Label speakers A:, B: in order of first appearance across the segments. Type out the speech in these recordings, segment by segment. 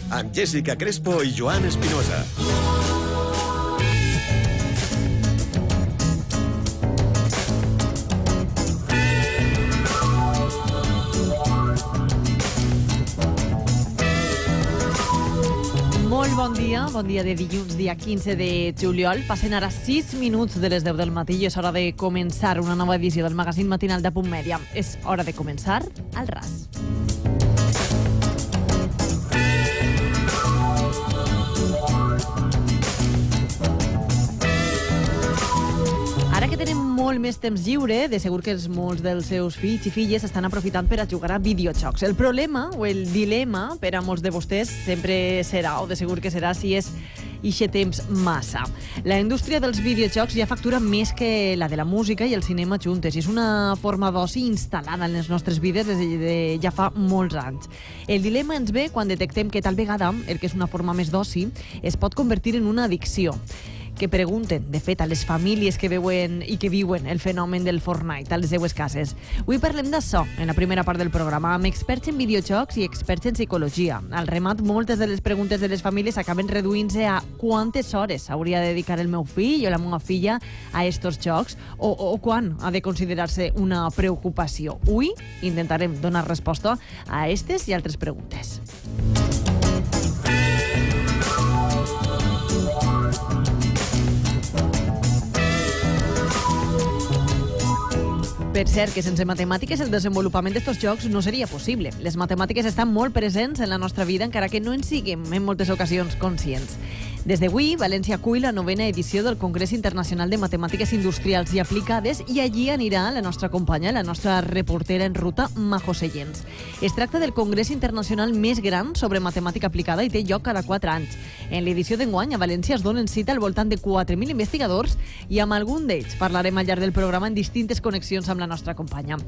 A: amb Jessica Crespo i Joan Espinosa.
B: Molt bon dia de dilluns, dia 15 de juliol. Passen ara 6 minuts de les 10 del matí i és hora de començar una nova edició del magazín matinal de Punt Mèdia. És hora de començar al ras. Ara que tenim molt més temps lliure, de segur que molts dels seus fills i filles estan aprofitant per a jugar a videojocs. El problema o el dilema per a molts de vostès sempre serà, o de segur que serà, si és ixe temps massa. La indústria dels videojocs ja factura més que la de la música i el cinema juntes. És una forma d'oci instal·lada en les nostres vides des de ja fa molts anys. El dilema ens ve quan detectem que tal vegada el que és una forma més d'oci es pot convertir en una addicció. Que pregunten, de fet, a les famílies que veuen i que viuen el fenomen del Fortnite a les seues cases. Avui parlem d'això en la primera part del programa, amb experts en videojocs i experts en psicologia. Al remat, moltes de les preguntes de les famílies acaben reduint-se a quantes hores hauria de dedicar el meu fill o la meva filla a estos jocs o quan ha de considerar-se una preocupació. Avui intentarem donar resposta a aquestes i altres preguntes. Per cert, que sense matemàtiques el desenvolupament d'estos jocs no seria possible. Les matemàtiques estan molt presents en la nostra vida, encara que no en siguem en moltes ocasions conscients. Des d'avui, València acull la 9ª edició del Congrés Internacional de Matemàtiques Industrials i Aplicades i allí anirà la nostra companya, la nostra reportera en ruta, Majo Seyens. Es tracta del Congrés Internacional més gran sobre matemàtica aplicada i té lloc cada 4 anys. En l'edició d'enguany, a València es donen cita al voltant de 4.000 investigadors i amb algun d'ells parlarem al llarg del programa en distintes connexions amb la nostra companya.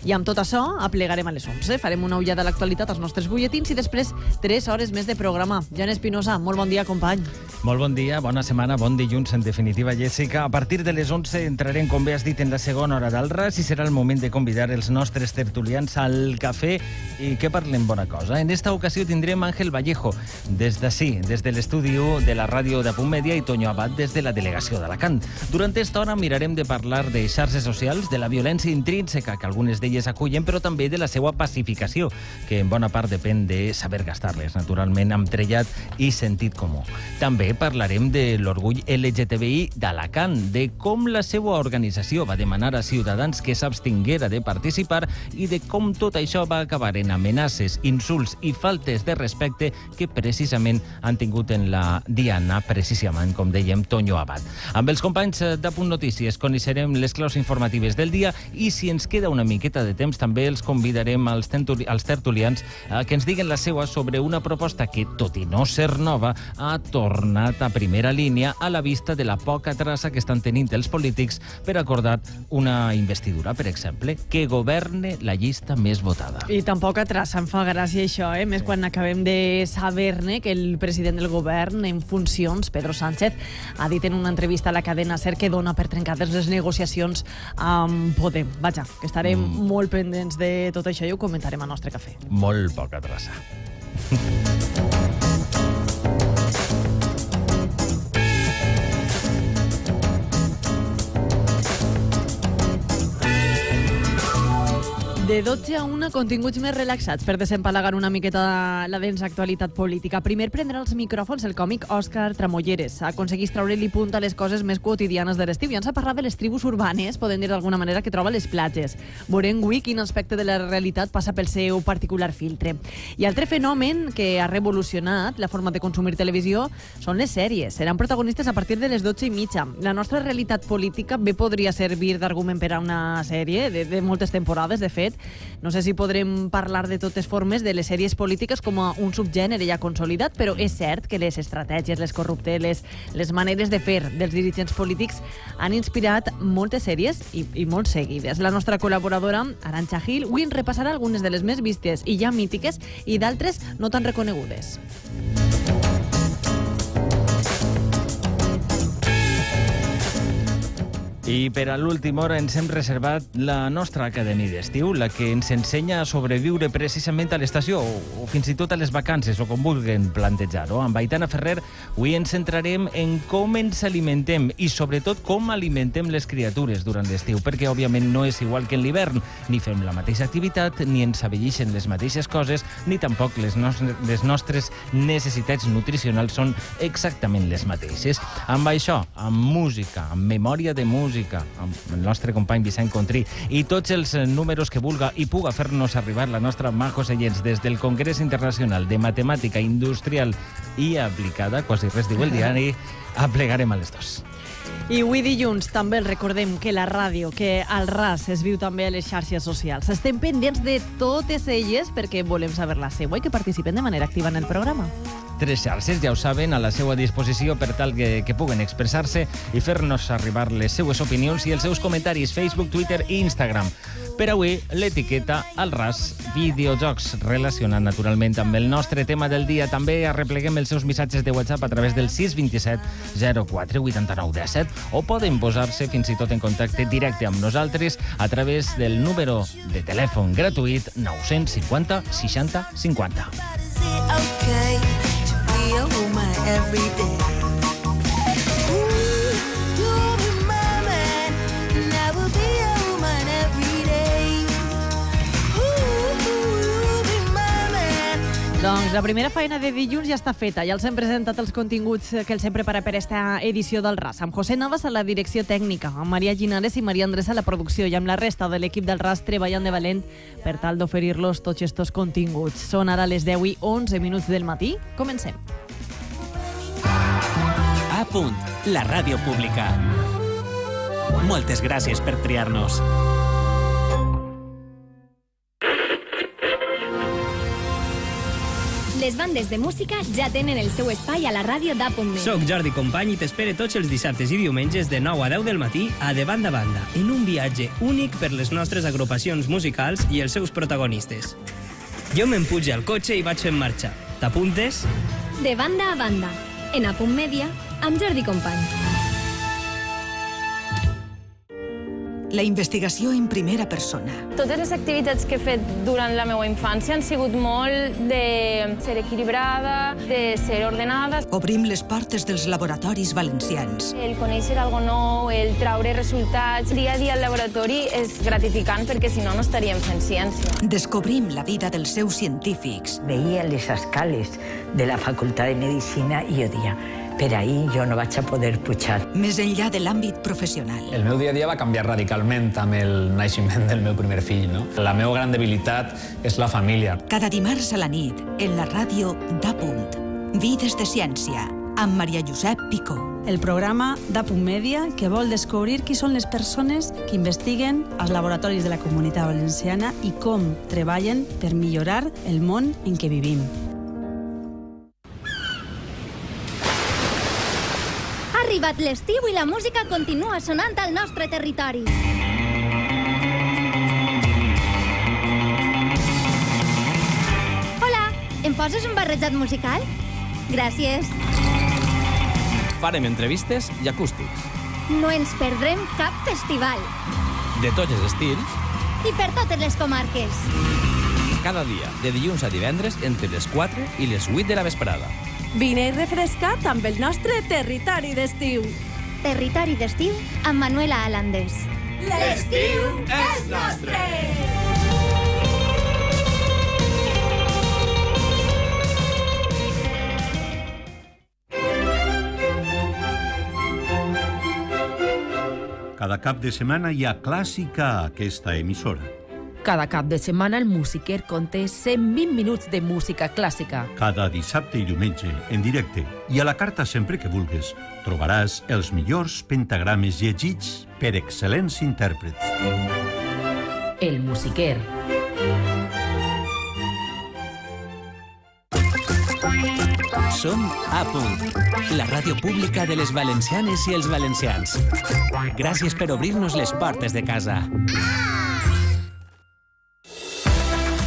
B: I amb tot això, aplegarem a les 11. Farem una ullada a l'actualitat als nostres butlletins i després 3 hores més de programa. Joan Espinosa, molt bon dia, company.
C: Molt bon dia, bona setmana, bon dilluns, en definitiva, Jessica. A partir de les 11 entrarem, com bé has dit, en la segona hora del RAS i serà el moment de convidar els nostres tertulians al cafè i que parlem bona cosa. En esta ocasió tindrem Ángel Vallejo des d'ací, des de l'estudi 1 de la ràdio de Punt Mèdia i Toño Abad des de la delegació d'Alacant. Durant esta hora mirarem de parlar de xarxes socials, de la violència intrínseca que algunes d'elles acullen, però també de la seva pacificació, que en bona part depèn de saber gastar-les, naturalment, amb trellat i sentit comú. També parlarem de l'orgull LGTBI d'Alacant, de com la seva organització va demanar a Ciutadans que s'abstinguera de participar i de com tot això va acabar en amenaces, insults i faltes de respecte que precisament han tingut en la diana, precisament, com dèiem, Toño Abad. Amb els companys de Punt Notícies coneixerem les claus informatives del dia i si ens queda una miqueta de temps també els convidarem als tertulians que ens diguen la seva sobre una proposta que, tot i no ser nova, ha tornat a primera línia a la vista de la poca traça que estan tenint els polítics per acordar una investidura, per exemple, que governe la llista més votada.
B: I tampoc a traça, em fa gràcia això, més quan acabem de saber-ne que el president del govern en funcions, Pedro Sánchez, ha dit en una entrevista a la cadena SER que dona per trencades les negociacions amb Podem. Vaja, que estarem molt pendents de tot això i ho comentarem al nostre cafè.
C: Molt poca traça.
B: De 12 a 1, continguts més relaxats per desempalagar una miqueta la densa actualitat política. Primer prendrà els micròfons el còmic Òscar Tramolleres. Aconseguís treure-li punt a les coses més quotidianes de l'estiu. I ens ha parlat de les tribus urbanes, podem dir d'alguna manera, que troba a les platges. Veurem avui quin aspecte de la realitat passa pel seu particular filtre. I altre fenomen que ha revolucionat la forma de consumir televisió són les sèries. Seran protagonistes a partir de les 12:30. La nostra realitat política bé podria servir d'argument per a una sèrie de moltes temporades, de fet. No sé si podrem parlar de totes formes de les sèries polítiques com a un subgènere ja consolidat, però és cert que les estratègies, les corrupteles, les maneres de fer dels dirigents polítics han inspirat moltes sèries i molt seguides. La nostra col·laboradora, Arantxa Gil, avui ens repassarà algunes de les més vistes i ja mítiques i d'altres no tan reconegudes.
C: I per a l'última hora ens hem reservat la nostra acadèmia d'estiu, la que ens ensenya a sobreviure precisament a l'estació o fins i tot a les vacances, o com vulguin plantejar-ho. Amb Aitana Ferrer avui ens centrarem en com ens alimentem i sobretot com alimentem les criatures durant l'estiu, perquè òbviament no és igual que en l'hivern. Ni fem la mateixa activitat, ni ens avellixen les mateixes coses, ni tampoc les nostres necessitats nutricionals són exactament les mateixes. Amb això, amb música, amb memòria de música, amb el nostre company Vicent Contrí i tots els números que vulga i puga fer-nos arribar la nostra Majo Seyents des del Congrés Internacional de Matemàtica Industrial i Aplicada, quasi res diu el diari, aplegarem a les dos.
B: I avui dilluns també el recordem que la ràdio, que al RAS es viu també a les xarxes socials. Estem pendents de totes elles perquè volem saber la seua i que participen de manera activa en el programa.
C: 3 xarxes, ja ho saben, a la seva disposició per tal que puguen expressar-se i fer-nos arribar les seues opinions i els seus comentaris Facebook, Twitter i Instagram. Per avui, l'etiqueta al RAS Videojocs, relacionat naturalment amb el nostre tema del dia. També arrepleguem els seus missatges de WhatsApp a través del 627 04 89 17 o poden posar-se fins i tot en contacte directe amb nosaltres a través del número de telèfon gratuït 950 60 50.
D: Okay, to be a woman every day. Ooh, you'll be my man, and I will be a woman every day. Ooh, you'll be my man.
B: Doncs la primera feina de dilluns ja està feta. Ja els hem presentat els continguts que els hem preparat per esta edició del RAS. Amb José Navas a la direcció tècnica, amb Maria Ginares i Maria Andrés a la producció i amb la resta de l'equip del RAS treballant de valent per tal d'oferir-los tots estos continguts. Són ara les 10 i 11 minuts del matí. Comencem.
E: A punt, la ràdio pública. Moltes gràcies per triar-nos.
F: Les bandes de música ja tenen el seu espai a la ràdio d'A.me.
G: Soc Jordi Company i t'espere tots els dissabtes i diumenges de 9 a 10 del matí a De Banda a Banda, en un viatge únic per les nostres agrupacions musicals i els seus protagonistes. Jo m'empujo al cotxe i vaig fent marxa. T'apuntes?
F: De Banda a Banda, en A.Punt Media, amb Jordi Company.
H: La investigació en primera persona.
I: Totes les activitats que he fet durant la meva infància han sigut molt de ser equilibrada, de ser ordenada.
H: Obrim les portes dels laboratoris valencians.
I: El conèixer algo nou, el traure resultats, dia a dia al laboratori és gratificant perquè si no, no estaríem fent ciència.
H: Descobrim la vida dels seus científics.
J: Veia les escales de la Facultat de Medicina i jo deia, per ahí jo no vaig a poder pujar.
H: Més enllà de l'àmbit professional.
K: El meu dia a dia va canviar radicalment amb el naixement del meu primer fill, no? La meva gran debilitat és la família.
H: Cada dimarts a la nit, en la ràdio d'A.Punt. Vides de ciència, amb Maria Josep Picó.
L: El programa d'A.Punt Media que vol descobrir qui són les persones que investiguen als laboratoris de la Comunitat Valenciana i com treballen per millorar el món en què vivim.
F: Ha arribat l'estiu i la música continua sonant al nostre territori. Hola, em poses un barrejat musical? Gràcies.
E: Farem entrevistes i acústics.
F: No ens perdrem cap festival.
E: De tots els estils,
F: I per totes les comarques.
E: cada dia, de dilluns a divendres, entre les 4 i les 8 de la vesprada.
M: Vine refrescat amb el nostre territori d'estiu.
F: Territori d'estiu amb Manuela Alandés.
D: L'estiu és nostre!
N: Cada cap de setmana hi ha clàssica a aquesta emissora.
O: Cada cap de setmana el Musiquer conté 120 minuts de música clàssica.
N: Cada dissabte i diumenge, en directe, i a la carta sempre que vulgues, trobaràs els millors pentagrames llegits per excel·lents intèrprets.
O: El Musiquer.
E: Som A Punt, la ràdio pública de les valencianes i els valencians. Gràcies per obrir-nos les portes de casa.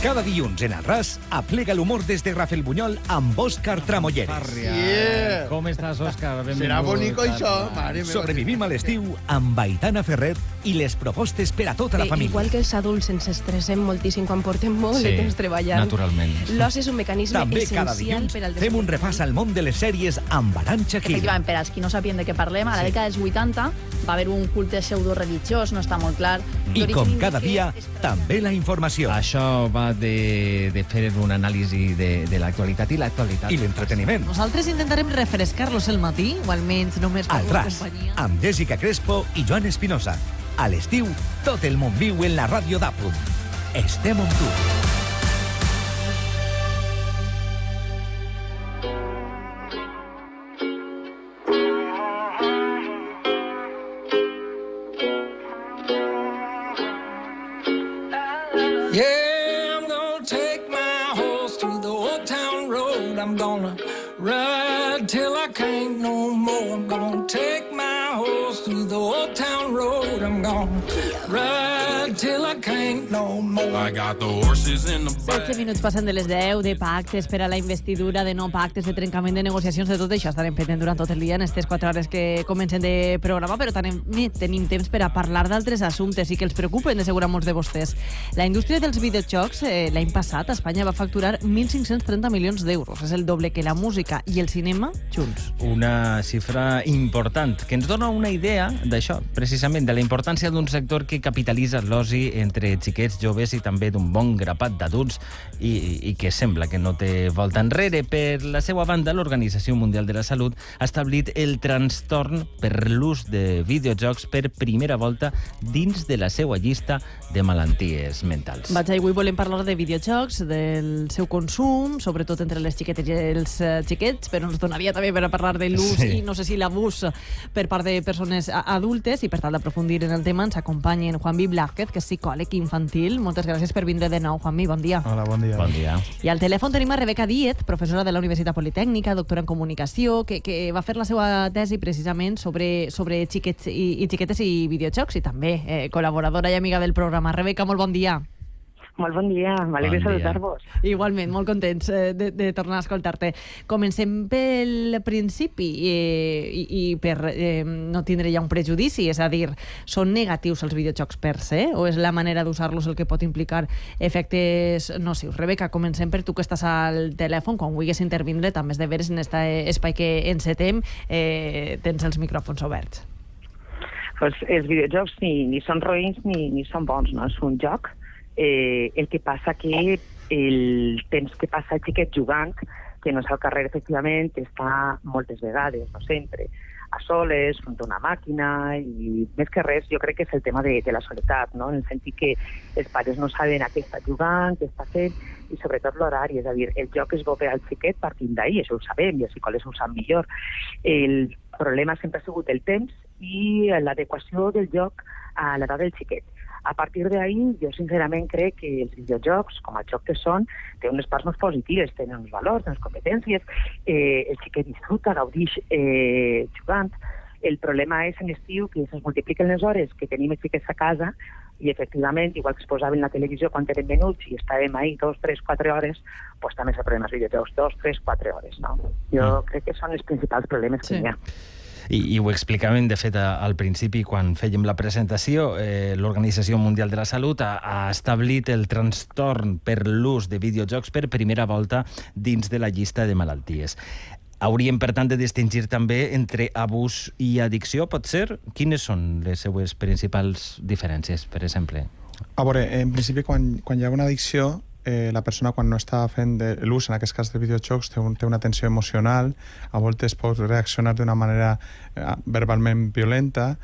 P: Cada dilluns en el RAS aplega l'humor des de Rafelbunyol amb Òscar Tramolleres.
C: Yeah. Com estàs, Òscar?
Q: Serà bonico això, mare meva.
P: Sobrevivim a l'estiu amb Aitana Ferrer i les propostes per a tota la família.
R: Igual que els adults ens estressem moltíssim quan portem molt de temps treballant.
C: Naturalment.
R: L'oci és un mecanisme
P: També cada
R: essencial
P: dilluns
R: per al
P: fem un repàs al món de les sèries amb Arantxa Quim.
S: Efectivament, per als qui no sapien de què parlem, a la dècada dels 80 va haver un culte pseudo-religiós, no està molt clar.
P: I com cada dia, també la informació.
C: Això va de fer un anàlisi de l'actualitat i l'actualitat.
P: I l'entreteniment.
B: Nosaltres intentarem refrescar-los el matí, o almenys només per
P: Al RAS, amb Jessica Crespo i Joan Espinosa. A l'estiu, tot el món viu en la ràdio d'Apunt. Estem amb tu.
T: Yeah, I'm gonna take my horse to the old town road. I'm gonna ride till I can't no more. I'm gonna take my horse to the old town road. I'm gonna ride till I can't no more. I got the horses in the back.
B: 7 minuts passen de les 10, de pactes per a la investidura, de no pactes, de trencament de negociacions, de tot això estarem fent durant tot el dia en aquestes 4 hores que comencen de programa, però també tenim temps per a parlar d'altres assumptes i que els preocupen de segur a molts de vostès. La indústria dels videojocs l'any passat a Espanya va facturar 1.530 milions d'euros. És el doble que la música i el cinema junts.
C: Una xifra important, que ens dona una idea d'això, precisament, de la importància d'un sector que capitalitza l'oci entre xiquets, joves i també d'un bon grapat d'adults i que sembla que no té volta enrere. Per la seva banda, l'Organització Mundial de la Salut ha establit el trastorn per l'ús de videojocs per primera volta dins de la seva llista de malalties mentals.
B: Vaig, avui volem parlar de videojocs, del seu consum, sobretot entre les xiquetes i els xiquets, però ens donaria també per a parlar de l'ús i no sé si l'abús per part de persones adultes, i per tal d'aprofundir en el tema ens acompanyen Juanvi Blázquez, que és psicòleg infantil. Moltes gràcies per vindre de nou, Juanvi, bon dia.
U: Hola, bon dia.
C: Bon dia.
B: I al telèfon tenim a Rebeca Díez, professora de la Universitat Politècnica, doctora en comunicació, que va fer la seva tesi precisament sobre xiquets i xiquetes i videojocs, i també col·laboradora i amiga del programa. Rebeca, molt bon dia.
V: Molt bon dia, m'alegro de saludar-vos.
B: Igualment, molt contents de tornar a escoltar-te. Comencem pel principi i per no tindre ja un prejudici, és a dir, són negatius els videojocs per se o és la manera d'usar-los el que pot implicar efectes nocius? Rebeca, comencem per tu que estàs al telèfon, quan vulguis intervindre, també és de veres en aquest espai que encetem, tens els micròfons oberts.
V: Pues els videojocs ni són roïns ni són bons, no? És un joc. El que passa que el temps que passa el xiquet jugant, que no és al carrer, efectivament, està moltes vegades, no sempre, a soles, front a una màquina, i més que res jo crec que és el tema de la soledat, no? En el sentit que els pares no saben a què està jugant, què està fent, i sobretot l'horari, és a dir, el joc és bo per al xiquet partint d'ahir, això ho sabem, i els psicòlegs ho saben millor. El problema sempre ha sigut el temps i l'adequació del joc a l'edat del xiquet. A partir d'ahir, jo sincerament crec que els videojocs, com a joc que són, tenen unes parts més positives, tenen uns valors, tenen competències, el xiquet disfruta, gaudix jugant. El problema és en estiu que se'ns multipliquen les hores que tenim els xiquets a casa i, efectivament, igual que es posaven la televisió quan tenen menuts i estàvem ahí 2, 3, 4 hores, doncs també és el problema dels videojocs, 2, 3, 4 hores, no? Jo crec que són els principals problemes que hi ha.
C: I ho explicaven, de fet, al principi, quan fèiem la presentació. L'Organització Mundial de la Salut ha establit el trastorn per l'ús de videojocs per primera volta dins de la llista de malalties. Hauríem, per tant, de distingir també entre abús i addicció, pot ser? Quines són les seues principals diferències, per exemple?
U: A veure, en principi, quan hi ha una addicció, la persona quan no està fent l'ús, en aquest cas de videojocs, té una tensió emocional, a voltes pot reaccionar d'una manera verbalment violenta,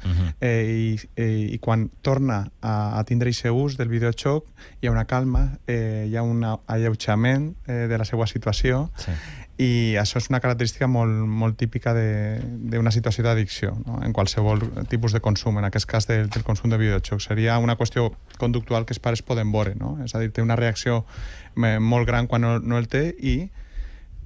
U: i quan torna a tindre aquest ús del videojoc hi ha una calma, hi ha un alleujament de la seva situació, i això és una característica molt típica d'una situació d'addicció, no? En qualsevol tipus de consum, en aquest cas del consum de videojocs. Seria una qüestió conductual que els pares poden veure, no? És a dir, té una reacció molt gran quan no el té i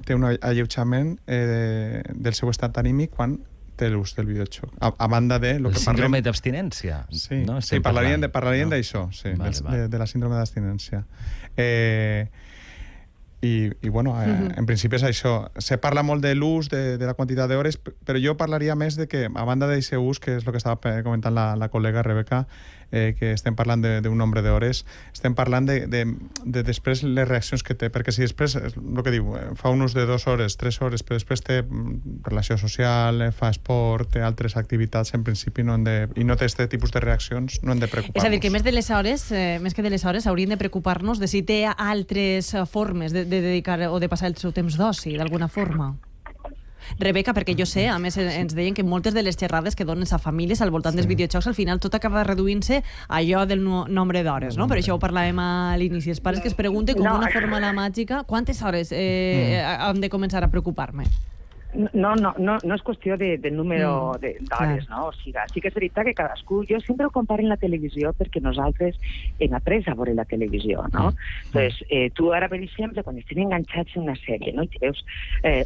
U: té un alleujament del seu estat anímic quan té l'ús del videojoc. A banda de...
C: El síndrome d'abstinència.
U: Sí,
C: no?
U: sí, parlaríem d'això, sí, de la síndrome d'abstinència. I bueno, en principi és això. Se parla molt de l'ús, de la quantitat d'hores, però jo parlaria més de que, a banda d'aquest ús, que és el que estava comentant la col·lega Rebeca, que estem parlant d'un nombre d'hores, estem parlant de després les reaccions que té, perquè si després, el que diu, fa un ús de 2 hores, 3 hores, però després té relació social, fa esport, té altres activitats, en principi no han de... I no té aquest tipus de reaccions, no hem de preocupar-nos.
B: És a dir, que més que de les hores, hauríem de preocupar-nos de si té altres formes de dedicar o de passar el seu temps d'oci, d'alguna forma. Rebeca, perquè jo sé, a més ens deien que moltes de les xerrades que donen a famílies al voltant dels videojocs, al final tot acaba reduint-se a allò del nombre d'hores, no? Per això ho parlàvem a l'inici. Els pares que es pregunten com una fórmula màgica quantes hores hem de començar a preocupar-me.
V: No és qüestió de número d'hores, no? O sigui, sí que és veritat que cadascú... Jo sempre ho comparo en la televisió perquè nosaltres hem après a veure la televisió, no? Entonces, tu ara, per exemple, quan estem enganxats en una sèrie, no? I te veus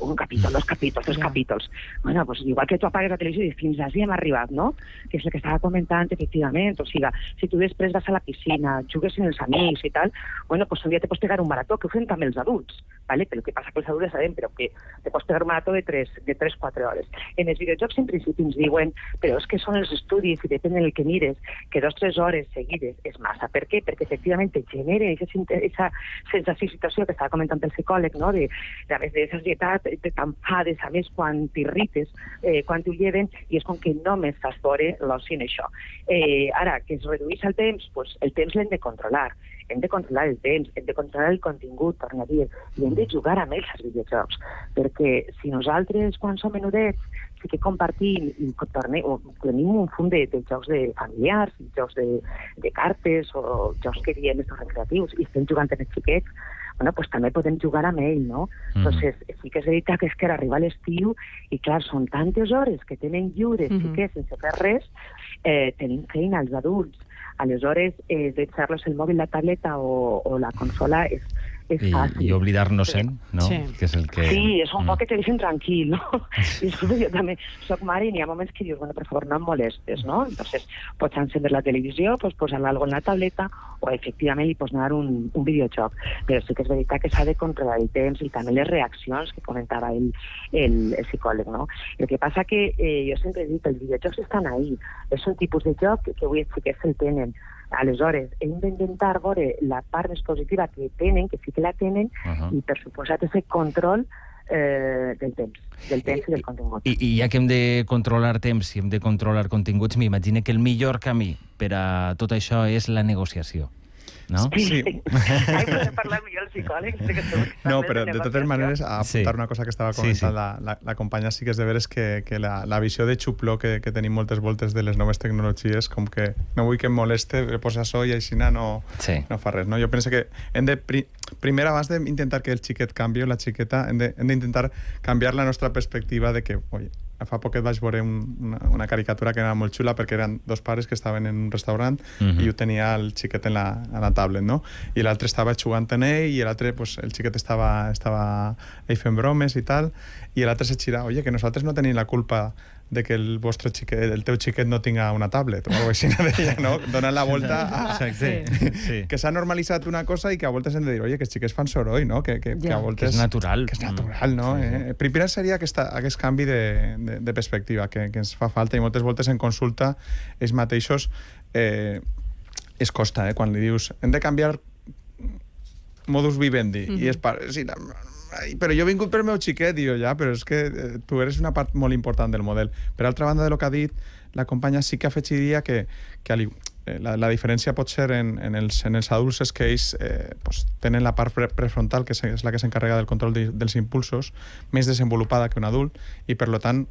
V: un capítol, 2 capítols, 3 capítols. Bueno, pues igual que tu apagues la televisió i fins així hem arribat, no? Que és el que estava comentant, efectivament. O sigui, si tu després vas a la piscina, jugues amb els amics i tal, bueno, pues un dia te pots pegar un marató, que ho fem també els adults, ¿vale? Però el que passa que els adults sabem, però que te pots pegar un marató de 3-4 hores. En els videojocs, en principi, ens diuen, però és que són els estudis, i depèn del que mires, que 2-3 hores seguides és massa. Per què? Perquè, efectivament, te genera aquesta situació que estava comentant el psicòleg, no? De més d'ansietat, t'enfades, a més, quan t'irrites, quan t'ho lleven, i és com que només fas veure l'oci en això. Ara, que es reduís el temps, pues el temps l'hem de controlar. Hem de controlar el temps, hem de controlar el contingut, torna a dir, i hem de jugar amb ells als videojocs, perquè si nosaltres, quan som menudets, sí que compartim i tenim un fum de jocs de familiars, jocs de cartes o jocs que diem estos recreatius, i estem jugant amb els xiquets, bueno, pues també podem jugar amb ell, no? Entonces, sí que és veritat que és que arriba l'estiu i, clar, són tantes hores que tenen lliures, xiquets, sense fer res, tenim feina als adults. Aleshores, deixar-los el mòbil, la tableta o la consola és fàcil.
C: I oblidar-nos-en, no?
B: Sí.
C: Que és el que...
V: Sí, és un poc que te deixen tranquil, no? I jo també soc mare i n'hi ha moments que dius, bueno, per favor, no em molestes, no? Entonces, pots encendre la televisió, pots posar algo en la tableta o, efectivament, li pots anar un videojoc. Però sí que és veritat que s'ha de controlar el temps i també les reaccions que comentava el psicòleg, no? El que passa que jo sempre he dit, els videojocs estan ahí. És un tipus de joc que avui els xiquets el tenen. Aleshores, hem d'intentar veure la part més positiva que tenen, que sí que la tenen, i per suposat ese control del temps i del contingut.
C: I ja que hem de controlar temps i hem de controlar continguts, m'imagino que el millor camí per a tot això és la negociació. No?
V: Sí. Ai, podem parlar millor el psicòleg.
U: No, però de totes maneres, a apuntar una cosa que estava comentant la companya, sí que és de veres que la visió de xupló que tenim moltes voltes de les noves tecnologies, com que no vull que em moleste, posa so i així no fa res. No? Jo penso que hem de, primer, abans d'intentar que el xiquet canvi o la xiqueta, hem d'intentar canviar la nostra perspectiva de que, oi, fa poquet vaig veure una caricatura que era molt xula perquè eren 2 pares que estaven en un restaurant i ho tenia el xiquet en la tablet, no? I l'altre estava jugant en ell i l'altre, pues, el xiquet estava ell fent bromes i tal, i l'altre se xira, oye, que nosaltres no tenim la culpa de que el teu xiquet no tinga una tablet o alguna cosa d'ella, no? Donant la volta a... Que s'ha normalitzat una cosa i que a voltes hem de dir, oye, que els xiquets fan soroll, no? Que a voltes...
C: Que és natural.
U: Que és natural, no? Primer seria aquest canvi de perspectiva que ens fa falta, i moltes voltes en consulta ells mateixos es costa, quan li dius hem de canviar modus vivendi i és però jo he vingut per meu xiquet, diu, ja, però és que tu eres una part molt important del model. Per altra banda de lo que ha dit la companya, sí que afegiria que la diferència pot ser en els adults és que ells tenen la part prefrontal, que és la que s'encarrega del control dels impulsos, més desenvolupada que un adult, i per tant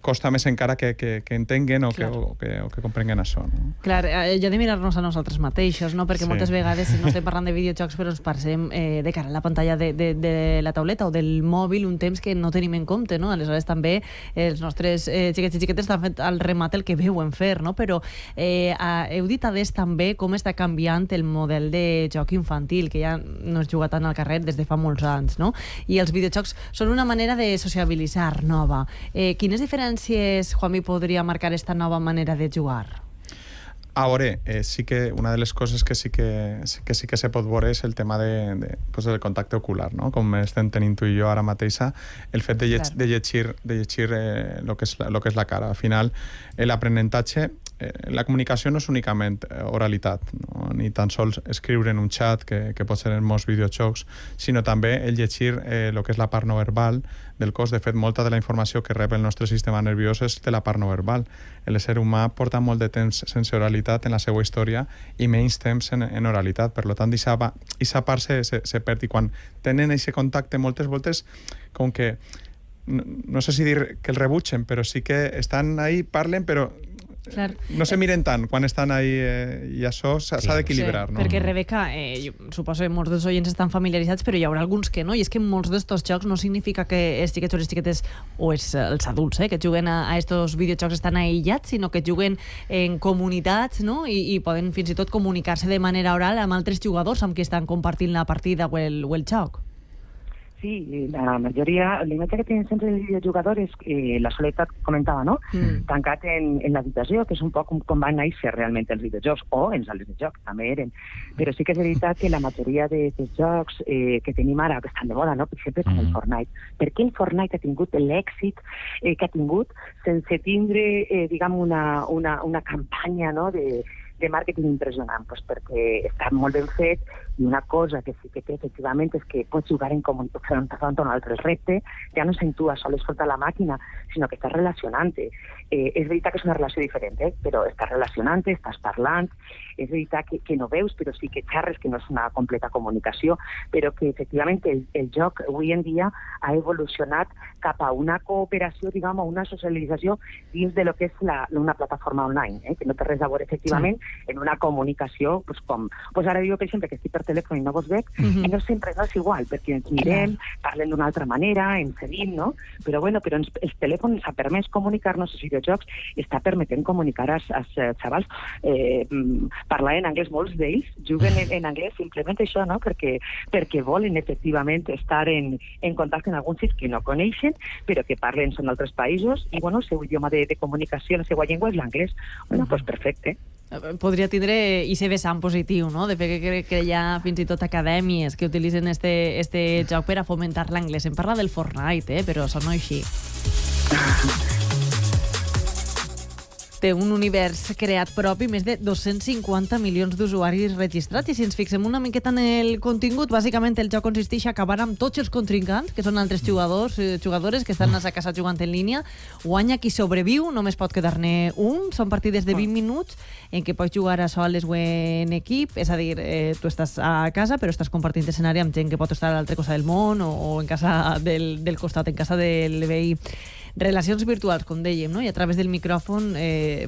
U: costa més encara que entenguen o que comprenguen això. No?
B: Clar, ja de mirar-nos a nosaltres mateixos, no? Perquè moltes vegades no estem parlant de videojocs però ens passem de cara a la pantalla de la tauleta o del mòbil un temps que no tenim en compte, no? Aleshores també els nostres xiquets i xiquetes estan fent al remat el que veuen fer, no? Però heu dit adés també com està canviant el model de joc infantil, que ja no es juga tant al carrer des de fa molts anys, no? I els videojocs són una manera de sociabilitzar nova. Quin quines diferències, Juanmi, podria marcar esta nova manera de jugar?
U: A veure, sí que una de les coses que sí que se pot veure és el tema del contacte ocular, no? Com estem tenint tu i jo ara mateixa, el fet de llegir lo que és la cara. Al final, l'aprenentatge, la comunicació no és únicament oralitat, no? Ni tan sols escriure en un xat, que pot ser en molts videojocs, sinó també el llegir el que és la part no verbal del cos. De fet, molta de la informació que rep el nostre sistema nerviós és de la part no verbal. L'ésser humà porta molt de temps sense oralitat en la seva història i menys temps en oralitat. Per tant, aquesta part se perd, i quan tenen aquest contacte moltes voltes, com que no sé si dir que el rebutgen, però sí que estan ahí, parlen, però no se miren tant quan estan ahí, i això s'ha d'equilibrar.
B: Sí, perquè, Rebeca, suposo que molts dels oients estan familiaritzats, però hi haurà alguns que no, i és que molts d'estos jocs no significa que els xiquets o les xiquetes, o els adults, que juguen a estos videojocs estan aïllats, sinó que juguen en comunitats, no? I poden fins i tot comunicar-se de manera oral amb altres jugadors amb qui estan compartint la partida o el joc.
V: Sí, la majoria, l'imatge que tenen sempre els videojugadors és la soledat, comentava, no? Tancat en l'habitació, que és un poc com van néixer realment els videojocs, o els altres jocs, també eren. Però sí que és veritat que la majoria dels jocs que tenim ara, que estan de moda, no? Per exemple, com el Fortnite. Per què el Fortnite ha tingut l'èxit que ha tingut sense tindre, diguem, una campanya, no?, de màrqueting impressionant? Pues perquè està molt ben fet, i una cosa que sí que té, efectivament, és que pots jugar en comunitat enfront a un altre repte, ja no sent tu a soles contra la màquina, sinó que estàs relacionant-te. És veritat que és una relació diferent, però estàs relacionant-te, estàs parlant, és veritat que no veus, però sí que xerres, que no és una completa comunicació, però que efectivament el joc avui en dia ha evolucionat cap a una cooperació, diguem, a una socialització dins de lo que és una plataforma online, que no té res a veure efectivament en una comunicació, com ara diu, per exemple, que estic per telèfon i no vos veig, i no sempre no és igual, perquè ens mirem, parlem d'una altra manera, ens seguim, no? Però els telèfons ens ha permès comunicar-nos, els videojocs està permetent comunicar als xavals, parlar en anglès. Molts d'ells juguen en anglès simplement això, no? Perquè volen efectivament estar en contacte amb alguns que no coneixen, però que parlen en altres països, i el seu idioma de comunicació, la seva llengua és l'anglès. Doncs perfecte.
B: Podria tindre i ser vessant positiu, no? De fet, crec que hi ha fins i tot acadèmies que utilitzen este joc per a fomentar l'anglès. Em parla del Fortnite, però sona així. Té un univers creat propi, més de 250 milions d'usuaris registrats, i si ens fixem una miqueta en el contingut, bàsicament el joc consisteix a acabar amb tots els contrincants, que són altres jugadores que estan a sa casa jugant en línia. Guanya qui sobreviu, només pot quedar-ne un. Són partides de 20 minuts en què pots jugar a soles o en equip, és a dir, tu estàs a casa però estàs compartint escenari amb gent que pot estar a l'altra cosa del món o en casa del costat, en casa del veí. Relacions virtuals, com dèiem, no? I a través del micròfon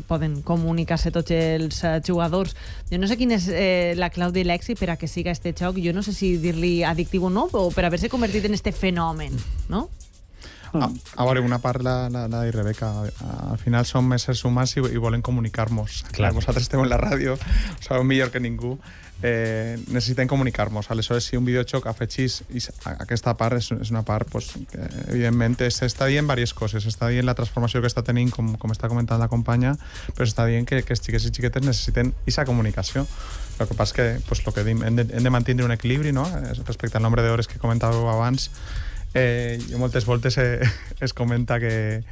B: poden comunicar-se tots els jugadors. Jo no sé quina és la clau de l'èxit per a que siga este joc. Jo no sé si dir-li addictiu o no, o per haver-se convertit en este fenomen, no?
U: A veure, una part la de Rebeca. Al final som éssers humans i volen comunicar-nos. Vosaltres esteu en la ràdio, ho sabeu millor que ningú. Necessitem comunicar-nos. Aleshores, si un videojoc afegís aquesta part, és una part que evidentment s'està dient diverses coses. Està dient la transformació que està tenint, com està comentant la companya, però està dient que els xiquets i xiquetes necessiten aquesta comunicació. El que passa és que, el que dic, hem de mantenir un equilibri, no? Respecte al nombre d'hores que comentàveu abans. Moltes voltes es comenta que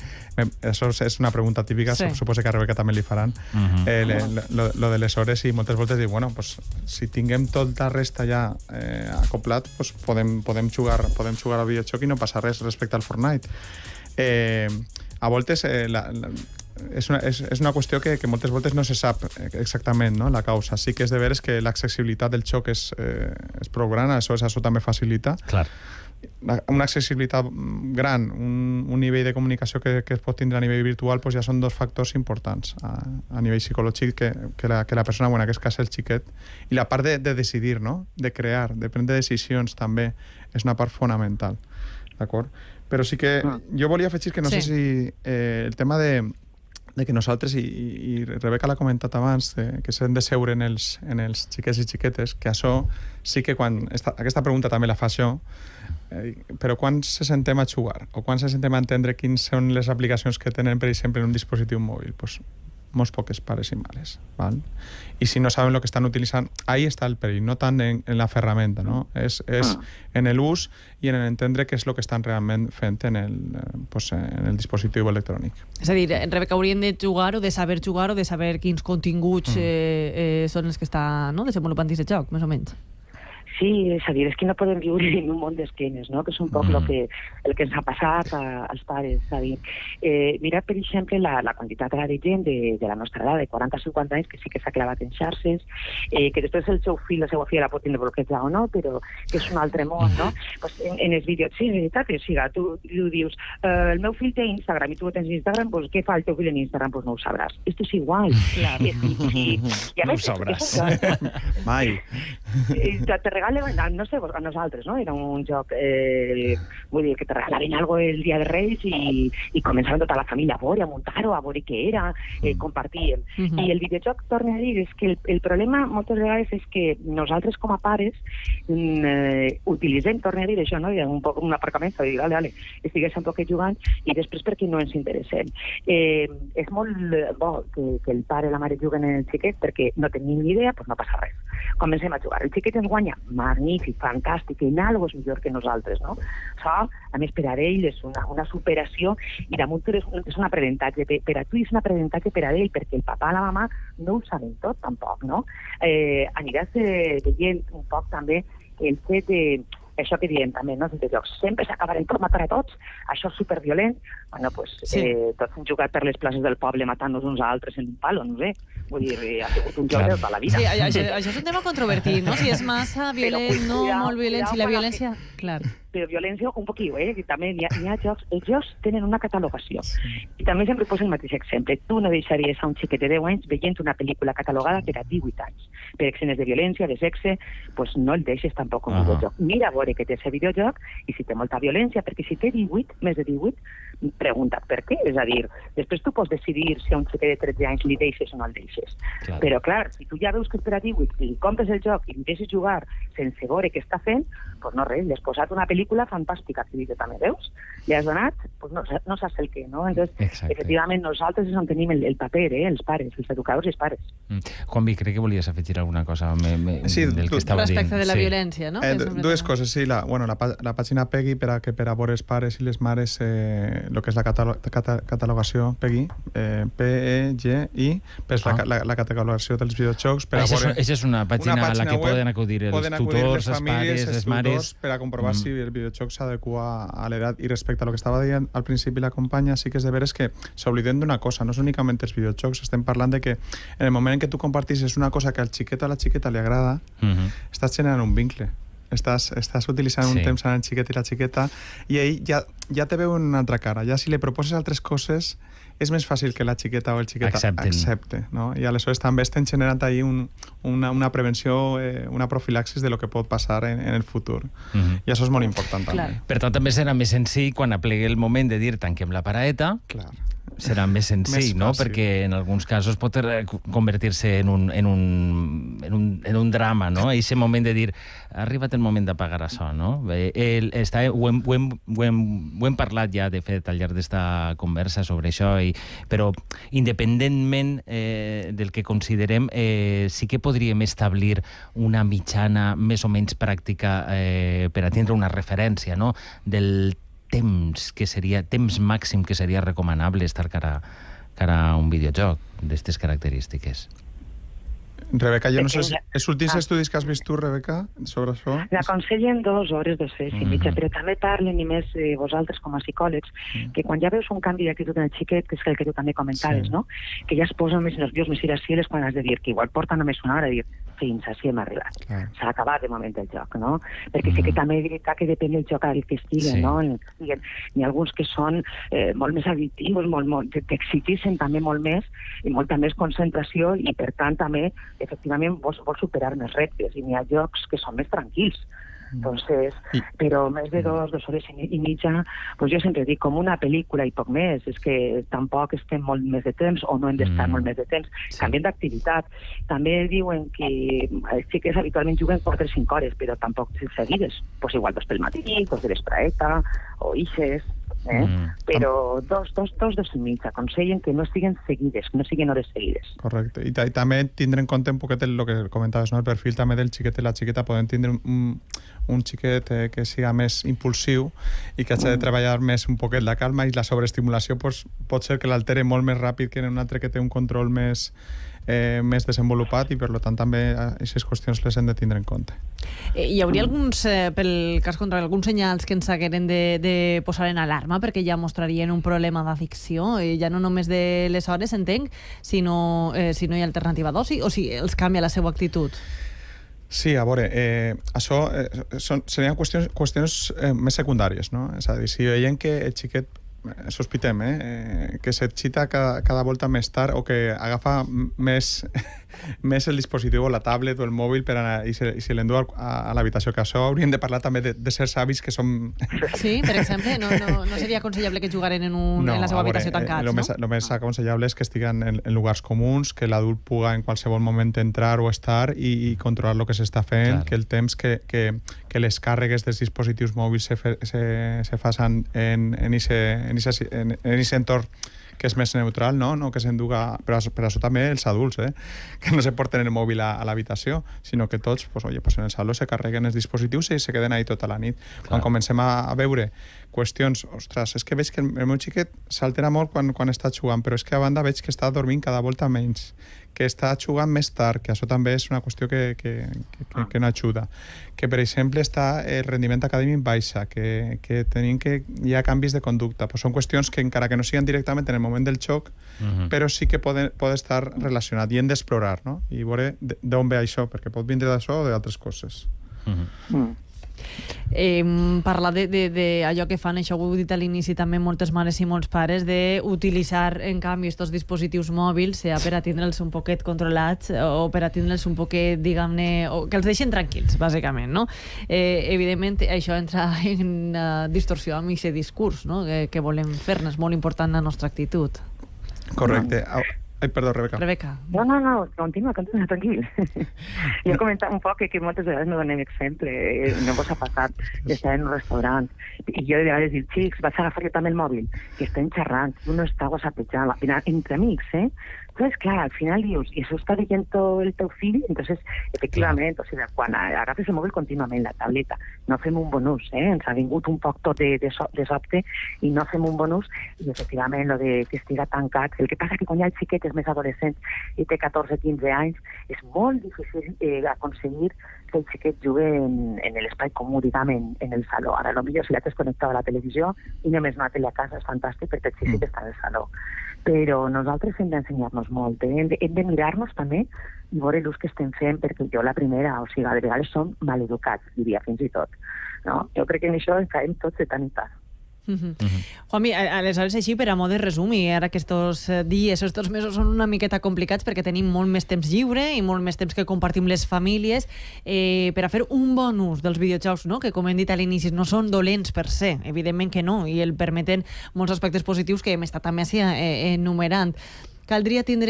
U: això és una pregunta típica, suposo que a Rebeca també li faran, lo de les hores, i moltes voltes diu, si tinguem tota la resta ja acoplat, podem jugar al videojoc i no passa res respecte al Fortnite. A voltes és una qüestió que moltes voltes no se sap exactament, no, la causa. Sí que és de veres que l'accessibilitat del joc és prou gran, això també facilita.
C: Clar.
U: Una accessibilitat gran, un nivell de comunicació que es pot tindre a nivell virtual, ja són dos factors importants a nivell psicològic que la persona, en aquest cas el xiquet, i la part de decidir, no? De crear, de prendre decisions també és una part fonamental, d'acord? Però sí que jo volia afegir que no sé si el tema de que nosaltres, i Rebeca l'ha comentat abans, que s'han de seure en els xiquets i xiquetes, que això sí que quan... Aquesta pregunta també la fa jo, però quan se sentem a jugar o quan se sentem a entendre quines són les aplicacions que tenen, per exemple, en un dispositiu mòbil, doncs molt poques pares i mares, val? I si no saben el que estan utilitzant, ahí està el perill, no tant en la ferramenta, no? És en l'ús i en entendre què és el que estan realment fent en el dispositiu electrònic.
B: És a dir, Rebeca, haurien de jugar o de saber jugar o de saber quins continguts són els que està desenvolupant aquest joc, més o menys.
V: Sí, és a dir, és que no podem viure en un món d'esquenes, no? Que és un poc el que ens ha passat als pares. És a dir, mira, per exemple, la quantitat de gent de la nostra edat, de 40-50 anys, que sí que s'ha clavat en xarxes, que després el seu fill, la seva filla la pot tindre bloquejada o no, però que és un altre món, no? Pues en els vídeos, sí, és veritat, tu dius, el meu fill té Instagram i tu tens Instagram, pues què fa el teu fill en Instagram? Pues no ho sabràs. Esto és igual.
C: No ho sabràs.
U: Mai.
V: Te regalen, no sé, a nosaltres, no? Era un joc, vull dir, que te regalaven algo el dia de Reis i començaven tota la família a muntar-ho, a veure què era, compartíem. I el videojoc, torno a dir, és que el problema moltes vegades és que nosaltres com a pares utilitzem, torno a dir això, no? Un aparcament, dir, vale, estigués un poc jugant i després perquè no ens interessem. És molt bo que el pare i la mare juguen en el xiquet perquè no tenim ni idea, doncs no passa res. Comencem a jugar. El xiquet ens guanya, magnífic, fantàstic, en algo és millor que nosaltres, no? Això, a més, per a ell és una superació i damunt és un aprenentatge. Per a tu és un aprenentatge per a ell, perquè el papà i la mamà no ho saben tot, tampoc, no? Aniràs veient un poc també el fet de... Això que diem també, no? Els videojocs sempre s'acabarem per matar a tots, això és superviolent. Bueno, doncs tots hem jugat per les places del poble matant-nos uns a altres en un palo, no sé. Vull dir, ha sigut un joc de tota la vida.
B: Sí, això és un tema controvertit, no? Si és massa violent, no, molt violent, si la violència... Clar.
V: Però violència un poquillo, I també hi ha jocs, els jocs tenen una catalogació. I també sempre poso el mateix exemple. Tu no deixaries a un xiquet de 10 anys veient una pel·lícula catalogada per a 18 anys. Per escenes de violència, de sexe, doncs no el deixes tampoc un videojoc. Mira a veure que té aquest videojoc i si té molta violència, perquè si té 18, més de 18, pregunta't per què. És a dir, després tu pots decidir si a un xiquet de 13 anys li deixes o no el deixes. Clar. Però, clar, si tu ja veus que és per a 18 i compres el joc i li deixes jugar sense veure què està fent, doncs no res, li has posat una pel·lícula fantàstica, que dius, també veus? Li has donat, doncs no saps el què, no? Entonces, efectivament, nosaltres és on tenim el paper, els pares, els educadors i els pares.
C: Juanvi, crec que volies afegir alguna cosa del que estava dient.
B: Respecte de la violència, no?
U: Dues coses, sí. La pàgina PEGI per a veure els pares i les mares el que és la catalogació PEGI, PEGI, la catalogació dels videojocs.
C: Això és una pàgina a la que poden acudir els tutors, els pares, les mares...
U: per a comprovar si el videojoc s'adequa a l'edat. I respecte a lo que estava dient al principi la companya, sí que és de veres que s'oblidem d'una cosa, no és únicament els videojocs, estem parlant de que en el moment en què tu compartisses una cosa que al xiquet o a la xiqueta li agrada, estàs generant un vincle. Estàs utilitzant un temps amb el xiquet i la xiqueta i ell ja te veu una altra cara. Ja si li proposes altres coses és més fàcil que la xiqueta o el xiquet accepte, no? I aleshores també estem generant ahí una prevenció, una profilaxis de lo que pot passar en el futur. I això és molt important també.
C: Per tant, també serà més senzill quan aplegui el moment de dir tanquem la paraeta. Serà més senzill, no? Perquè en alguns casos pot convertir-se en un drama, no? Aquest moment de dir ha arribat el moment d'apagar això, no? Ho hem parlat ja, de fet, al llarg d'esta conversa sobre això, però independentment del que considerem, sí que podríem establir una mitjana més o menys pràctica per a tindre una referència, no? Del temps màxim que seria recomanable estar cara a un videojoc d'aquestes característiques.
U: Rebeca, jo no sé si els últims estudis que has vist tu, Rebeca, sobre això...
V: L'aconsellen 2 hores, 2 hores i mitja, però també parlen, i més vosaltres com a psicòlegs, que quan ja veus un canvi d'actitud en el xiquet, que és el que tu també comentaves, no? Que ja es posa més nerviós, més irascibles quan has de dir que igual porta només una hora, dir fins així hem arribat. S'ha acabat de moment el joc, no? Perquè sé que també és veritat que depèn del joc al que estiguen, no? N'hi ha alguns que són molt més addictius, t'excitissen també molt més, i molta més concentració, i per tant també efectivament vols superar més reptes, i n'hi ha jocs que són més tranquils. Entonces, però més de 2 hores i mitja, pues jo sempre dic, com una pel·lícula i poc més, és que tampoc estem molt més de temps o no hem d'estar molt més de temps. Canviem d'activitat. També diuen que els xiquets habitualment juguen 4 o 5 hores, però tampoc seguides. Pues igual 2 pel matí, 2 de vespreta, o ixes, però 2 i mitja. Aconsellen que no estiguen seguides, no siguin hores seguides.
U: Correcte. I també tindre en compte un poquet el que comentaves, no? El perfil també del xiquet i la xiqueta. Podem tindre un xiquet que siga més impulsiu i que hagi de treballar més un poquet la calma, i la sobreestimulació pot ser que l'altere molt més ràpid que en un altre que té un control més desenvolupat, i per tant també aquestes qüestions les hem de tindre en compte.
B: Hi hauria pel cas contrari, alguns senyals que ens hagueren de posar en alarma perquè ja mostrarien un problema d'addicció, ja no només de les hores, entenc, sinó si no hi ha alternativa d'oci, o si els canvia la seva actitud?
U: Sí, a veure, això serien qüestions més secundàries, no? És a dir, si veiem que el xiquet sospitem, que s'excita cada volta més tard, o que agafa més el dispositiu, la tablet o el mòbil per anar, i se l'endú a l'habitació, que això hauríem de parlar també de certs avis que som...
B: Sí, per exemple, no seria aconsellable que jugaren en la seva habitació tancats, no?
U: El més aconsellable és que estiguen en lugars comuns, que l'adult puga en qualsevol moment entrar o estar i controlar el que s'està fent, que el temps que les càrregues dels dispositius mòbils se facin en aquest entorn que és més neutral, no que s'enduga, però això també els adults, que no se porten el mòbil a l'habitació, sinó que tots, en el saló se carreguen els dispositius i se queden ahí tota la nit. Quan comencem a veure qüestions, ostres, és que veig que el meu xiquet s'altera molt quan està jugant, però és que a banda veig que està dormint cada volta menys, que està jugant més tard, que això també és una qüestió que no ajuda, que per exemple està el rendiment acadèmic baixa, que tenim que hi ha canvis de conducta. Són qüestions que encara que no siguin directament en el moment del xoc, però sí que pot estar relacionat, i hem d'explorar, no? I veure d'on ve això, perquè pot vindre d'això o d'altres coses.
B: Parlar d'allò que fan, això ho he dit a l'inici també, moltes mares i molts pares, d'utilitzar en canvi aquests dispositius mòbils, ja per a tindre'ls un poquet controlats o per a tindre'ls un poquet, diguem-ne, que els deixen tranquils, bàsicament, no? Evidentment, això entra en distorsió amb aquest discurs, no? Que volem fer-ne, és molt important la nostra actitud.
U: Correcte. Ai, perdó,
B: Rebeca.
V: No, continua, tranquil. Jo comentava un poc que moltes vegades no donem exemple, no vos ha passat d'estar en un restaurant, i jo de vegades dic, xics, vaig agafar jo també el mòbil, que estem xerrant, uno està gossapejant, entre amics, Entonces, clar, al final dius, i això està veient el teu fill, entonces, efectivament, o sigui, quan agafes el mòbil contínuament, la tableta, no fem un bon ús, ens ha vingut un poc tot de sobte i no fem un bon ús, i efectivament, lo de que estiga tancat, el que passa que quan hi ha el xiquet és més adolescent i té 14-15 anys, és molt difícil aconseguir que el xiquet jugui en l'espai comú, diguem, en el saló. Ara, potser si l'ha desconnectat a la televisió i només una tele a casa, és fantàstic perquè el xiquet està en el saló. Però nosaltres hem d'ensenyar-nos molt, hem de mirar-nos també i veure l'ús que estem fent, perquè jo la primera, o sigui, de vegades som maleducats, diria, fins i tot. No? Jo crec que en això ens caiem tots de tant i tant.
B: Juanmi, aleshores així, per a mode resum, i ara que estos dies o estos mesos són una miqueta complicats perquè tenim molt més temps lliure i molt més temps que compartim les famílies, per a fer un bon ús dels videojocs, no? Que com hem dit a l'inici no són dolents per se, evidentment que no, i el permeten molts aspectes positius que hem estat també enumerant. Caldria tindre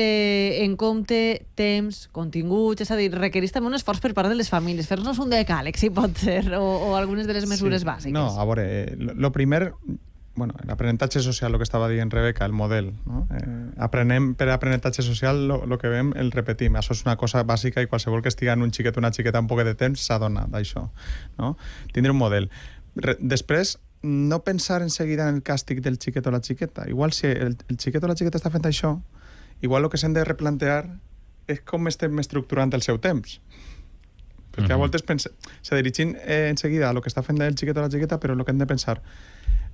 B: en compte temps, continguts, és a dir, requereix també un esforç per part de les famílies, fer-nos un decàleg, si pot ser, o algunes de les mesures bàsiques.
U: No, a veure, lo primer, l'aprenentatge social, el que estava dient Rebeca, el model, no? Aprenem per aprenentatge social el que veiem, el repetim. Això és una cosa bàsica i qualsevol que estigui en un xiquet o una xiqueta un poc de temps s'adona d'això, no? Tindre un model. Després, no pensar en seguida en el càstig del xiquet o la xiqueta. Igual si el xiquet o la xiqueta està fent això, igual el que s'hem de replantear és com estem estructurant el seu temps. Perquè a voltes se dirigim en seguida a el que està fent el xiquet o la xiqueta, però el que hem de pensar,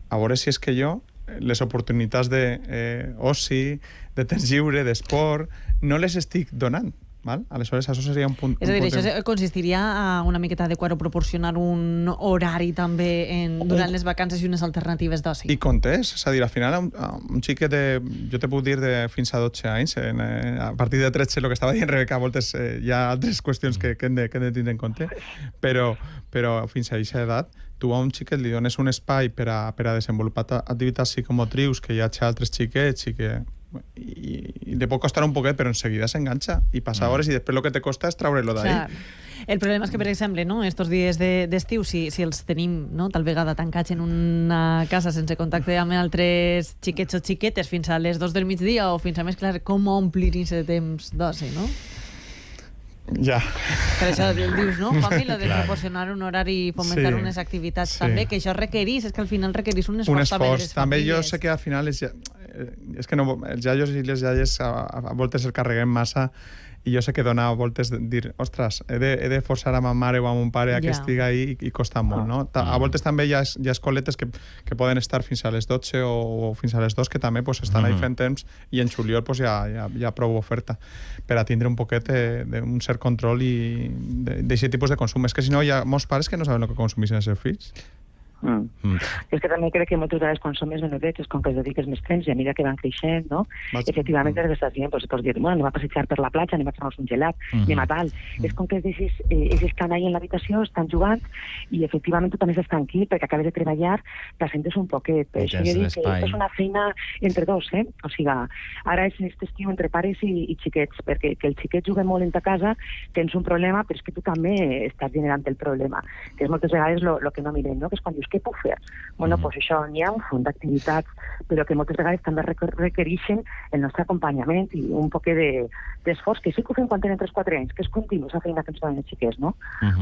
U: a veure si és que jo, les oportunitats d'oci, de temps lliure, d'esport, no les estic donant. Val? Aleshores, això seria un punt...
B: És a dir, això consistiria a una miqueta adequar o proporcionar un horari també durant les vacances i unes alternatives d'oci.
U: I comptes, és a dir, al final un xiquet jo te puc dir de fins a 12 anys, a partir de 13, el que estava dient Rebeca, a voltes hi ha altres qüestions que hem de tindre en compte, però fins a aquesta edat, tu a un xiquet li dones un espai per a desenvolupar activitats psicomotrius, que hi hagi altres xiquets i li pot costar un poquet, però enseguida s'enganxa i passa hores i després el que te costa és treure-lo d'ahí.
B: El problema és que, per exemple, no, estos dies d'estiu, si els tenim tal vegada tancats en una casa sense contacte amb altres xiquets o xiquetes fins a les 2 del migdia o fins a més clar, com omplir aquest temps d'oci, no?
U: Ja.
B: Per això dius, no, Juanmi, lo de proporcionar un horari i fomentar unes activitats també, que això requerís, és que al final requerís un esforç també de les famílies.
U: També jo sé que al final és que no, els iaios i les iaies a voltes el carreguem massa i jo sé que dona voltes dir, ostres, he de forçar a ma mare o a mon pare que estiga ahí i costa molt, no? A voltes també hi ha escoletes que poden estar fins a les 12 o fins a les 2 que també estan ahí fent temps i en juliol hi ha prou oferta per a tindre un poquet d'un cert control i d'aquest tipus de consum. És que si no hi ha molts pares que no saben el que consumeixen els seus fills.
V: És que també crec que moltes vegades quan som més menudets és com que els dediques més temps i a mesura que van creixent, no? Efectivament, el que estàs dient, pots dir, bueno, anem a passejar per la platja, anem a fer-nos un gelat, anem a tal. És com que ells estan ahí en l'habitació, estan jugant i efectivament tu també estàs tranquil perquè acabes de treballar, t'assentes un poquet. Per això jo dic que és una feina entre dos, O sigui, ara és aquest estiu entre pares i xiquets, perquè que el xiquet jugui molt en ta casa tens un problema, però és que tu també estàs generant el problema. Que és moltes vegades el que no mirem, no? Que és quan dius, què puc fer? Bueno, doncs això, n'hi ha un font d'activitats, però que moltes vegades també requereixen el nostre acompanyament i un poc d'esforç, que sí que ho fem quan tenen 3-4 anys, que és continu, la feina que ens donen els xiquets, no?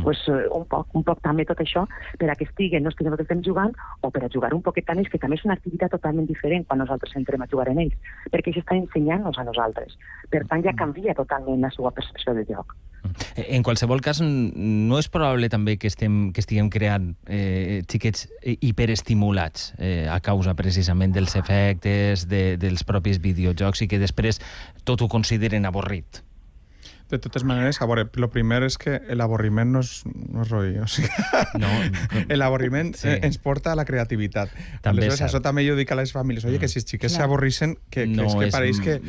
V: Pues un poc també tot això, per a que no estiguem tot el temps jugant, o per a jugar un poquet amb ells, que també és una activitat totalment diferent quan nosaltres entrem a jugar en ells, perquè ells estan ensenyant-nos a nosaltres. Per tant, ja canvia totalment la seva percepció del joc.
C: En qualsevol cas, no és probable també que estiguem creant xiquets hiperestimulats a causa precisament dels efectes dels propis videojocs i que després tot ho consideren avorrit?
U: De totes maneres, a veure, el primer és que l'avorriment no és roí. O sigui, l'avorriment ens porta a la creativitat. Aleshores, això també jo dic a les famílies, oye, que si els xiquets s'avorrixen, que és que pareix que...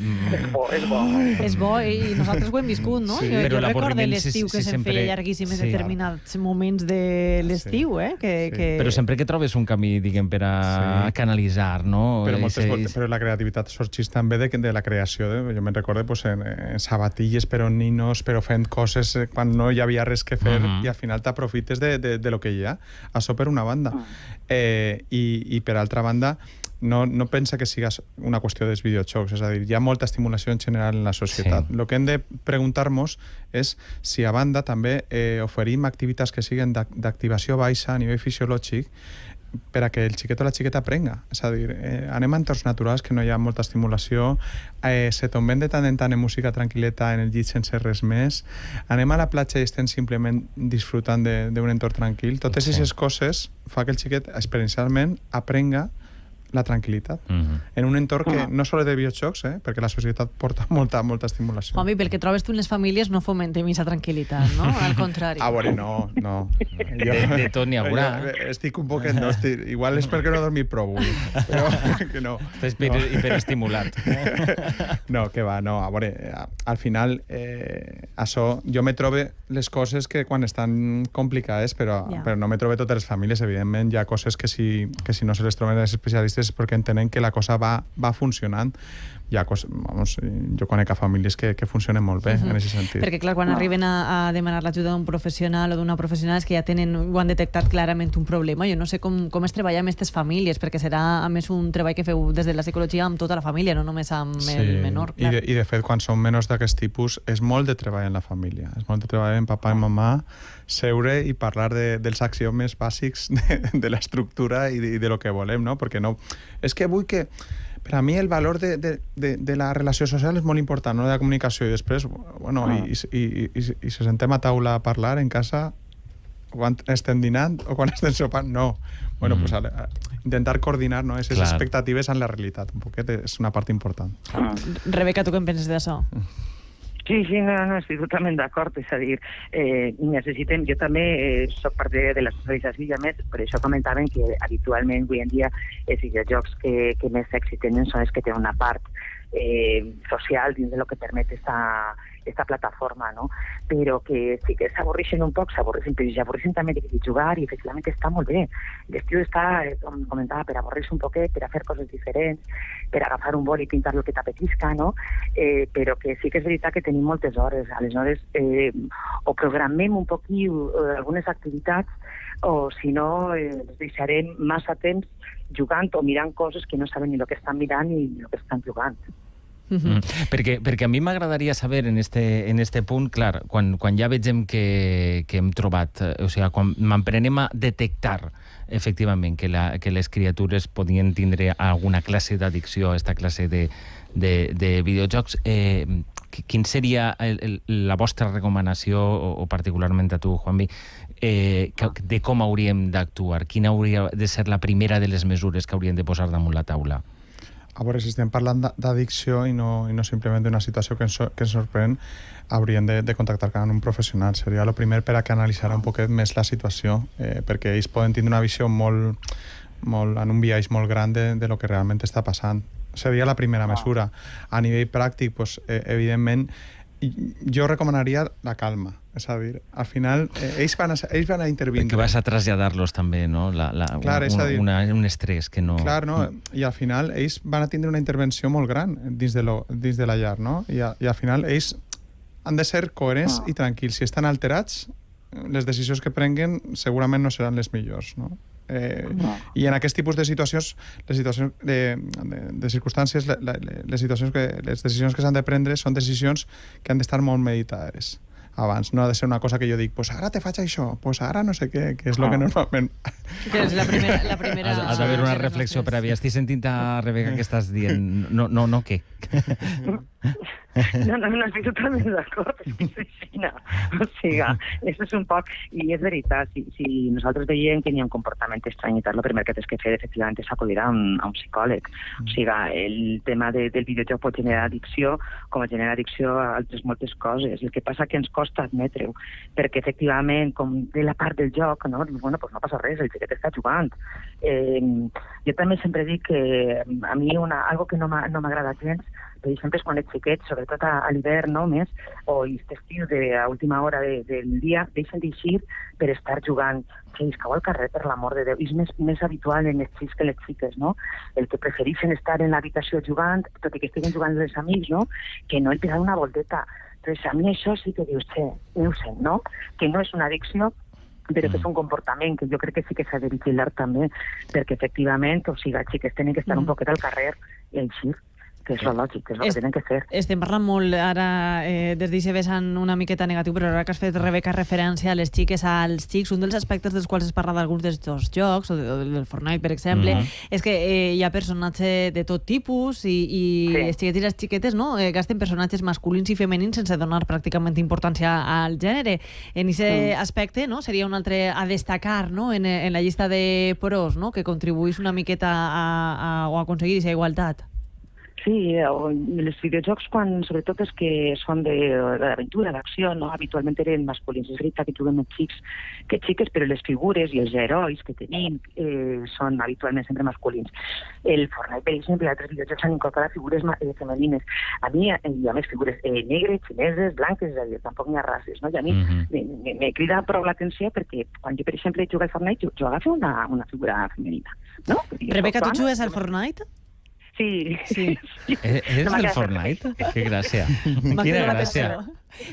B: És bo, i nosaltres ho hem viscut, no? Jo recordo l'estiu que se'm feia llarguíssim en determinats moments de l'estiu,
C: Però sempre que trobes un camí, diguem, per a canalitzar, no?
U: Però la creativitat sorgeix també de la creació. Jo me'n recordo en sabatilles, però però fent coses quan no hi havia res que fer i al final t'aprofites de lo que hi ha. Això per una banda. I per altra banda, no pensa que siga una qüestió dels videojocs, és a dir, hi ha molta estimulació en general en la societat. El que hem de preguntar-nos és si a banda també oferim activitats que siguen d'activació baixa a nivell fisiològic per a que el xiquet o la xiqueta aprenga. És a dir, anem a entorns naturals que no hi ha molta estimulació, se tomben de tant en tant en música tranquil·leta en el llit sense res més, anem a la platja i estem simplement disfrutant d'un entorn tranquil. Totes aquestes coses fa que el xiquet experiencialment aprenga la tranquil·litat. En un entorn que no sols de videojocs, perquè la societat porta molta estimulació.
B: Home, pel que trobes tu en les famílies no fomentem aquesta tranquil·litat, no? Al contrari.
U: A veure, no.
C: De tot n'hi haurà.
U: Estic un poquet... Igual és perquè no he dormit prou, però que no.
C: Estàs hiperestimulat.
U: No, que va, no. A veure, al final, això, jo me trobo les coses que quan estan complicades, però no me trobo totes les famílies, evidentment. Hi ha coses que si no se les troben els especialistes és perquè entenen que la cosa va funcionant. Hi ha coses, jo conec a famílies que funcionen molt bé en aquest sentit.
B: Perquè, clar, quan arriben a demanar l'ajuda d'un professional o d'una professional és que ja ho han detectat clarament un problema. Jo no sé com es treballa amb aquestes famílies, perquè serà, a més, un treball que feu des de la psicologia amb tota la família, no només amb el menor. Clar.
U: I de fet, quan són menors d'aquest tipus, és molt de treball en la família. És molt de treball en papà i mamà, seure i parlar dels axiomes bàsics de l'estructura i de lo que volem, no? Perquè no... És que vull que... Per a mi el valor de la relació social és molt important, no? De la comunicació. I després, bueno, i se sentem a taula a parlar en casa quan estem dinant o quan estem sopant, no. Bueno, pues intentar coordinar, no? Aquestes expectatives amb la realitat. Un poquet és una part important.
B: Rebeca, tu què en penses d'això?
V: Sí, no, estic totalment d'acord. És a dir, necessitem... Jo també soc part de la socialització i a més, per això comentaven que habitualment avui en dia els videojocs que més èxit tenen són els que tenen una part social dins del que permet esta plataforma, no? Però que sí que s'avorreixen un poc, però s'avorreixen també de jugar i efectivament està molt bé. L'estiu està, com comentava, per avorrir-se un poquet, per a fer coses diferents, per agafar un bol i pintar el que t'apetisca, no? Però que sí que és veritat que tenim moltes hores. Aleshores, o programem un poquil algunes activitats o, si no, els deixarem massa temps jugant o mirant coses que no saben ni el que estan mirant ni el que estan jugant.
C: Perquè a mi m'agradaria saber en este punt, clar, quan ja vegem que hem trobat, o sigui, quan m'emprenem a detectar efectivament que les criatures podien tindre alguna classe d'addicció a aquesta classe de videojocs, quin seria la vostra recomanació, o particularment a tu, Juanvi, de com hauríem d'actuar? Quina hauria de ser la primera de les mesures que hauríem de posar damunt la taula?
U: A veure, si estem parlant d'addicció i no simplement d'una situació que ens sorprèn, hauríem de contactar amb un professional. Seria el primer per a que analitzara un poquet més la situació, perquè ells poden tindre una visió molt en un biaix molt gran de lo que realment està passant. Seria la primera mesura. A nivell pràctic, pues, evidentment, jo recomanaria la calma. És a dir, al final, ells van a intervindre.
C: Perquè vas a traslladar-los també, no?
U: Clar, és a dir,
C: un estrès que no...
U: Clar, no? I al final ells van a tindre una intervenció molt gran dins de la llar, no? I al final ells han de ser coherents i tranquils. Si estan alterats, les decisions que prenguen segurament no seran les millors, no? I en aquest tipus de situacions, les situacions de circumstàncies, les decisions que s'han de prendre són decisions que han d'estar molt meditades abans. No ha de ser una cosa que jo dic, pues ara te faig això, pues ara no sé què, que és el que normalment...
B: Que és la primera...
C: Has d'haver una reflexió prèvia. Estic sentint a Rebeca que estàs dient... No, què?
V: No, estic totalment d'acord. O sigui, això és un poc... I és veritat, si nosaltres veiem que hi ha un comportament estrany i tal, el primer que tens que fer, efectivament, és acudir a un psicòleg. O sigui, el tema del videojoc pot generar addicció, com genera addicció a altres moltes coses. El que passa que ens costa admetre-ho, perquè, efectivament, com de la part del joc, no? Bueno, pues no passa res, el xiquet està jugant. Jo també sempre dic que a mi algo que no m'agrada gens, per exemple, és quan ets xiquet, sobretot a l'hivern, no, més, o aquest estiu a última hora del dia, deixen d'eixir per estar jugant. Que cau al carrer, per l'amor de Déu. És més habitual en els xics que les xiques, no? El que prefereixen estar en l'habitació jugant, tot i que estiguen jugant els amics, no? Que no el pegar una volteta. Entonces, a mi això sí que dius, no ho sé, no? Que no és una addicció, però que és un comportament que jo crec que sí que s'ha de vigilar també, perquè efectivament, o sigui, els xiques tenen que estar un poquet al carrer i eixir, que és lo lògic, que és el que tenen que fer.
B: Estem parlant molt ara des d'aquest vessant una miqueta negatiu, però ara que has fet, Rebeca, referència a les xiques, als xics, un dels aspectes dels quals es parla d'alguns d'aquests jocs, o del Fortnite, per exemple, és que hi ha personatges de tot tipus i els xiquets i les xiquetes, no?, gasten personatges masculins i femenins sense donar pràcticament importància al gènere. En aquest aspecte, no?, seria un altre a destacar, no?, en la llista de pros, no?, que contribuís una miqueta a aconseguir aquesta igualtat.
V: Sí, els videojocs, sobretot els que són d'aventura, d'acció, no? Habitualment eren masculins. És veritat que juguem més xics que xiques, però les figures i els herois que tenim són habitualment sempre masculins. El Fortnite, per exemple, i altres videojocs han incorporat figures femenines. A mi hi ha més figures negres, xineses, blanques, és a dir, tampoc n'hi ha races, no? I a mi me crida prou l'atenció perquè quan jo, per exemple, jugo al Fortnite, jo agafo una figura femenina, no?
B: Rebeca, tu jugues al Fortnite?
V: Sí.
C: ¿Eres del Fortnite? Qué gràcia. Quina gràcia.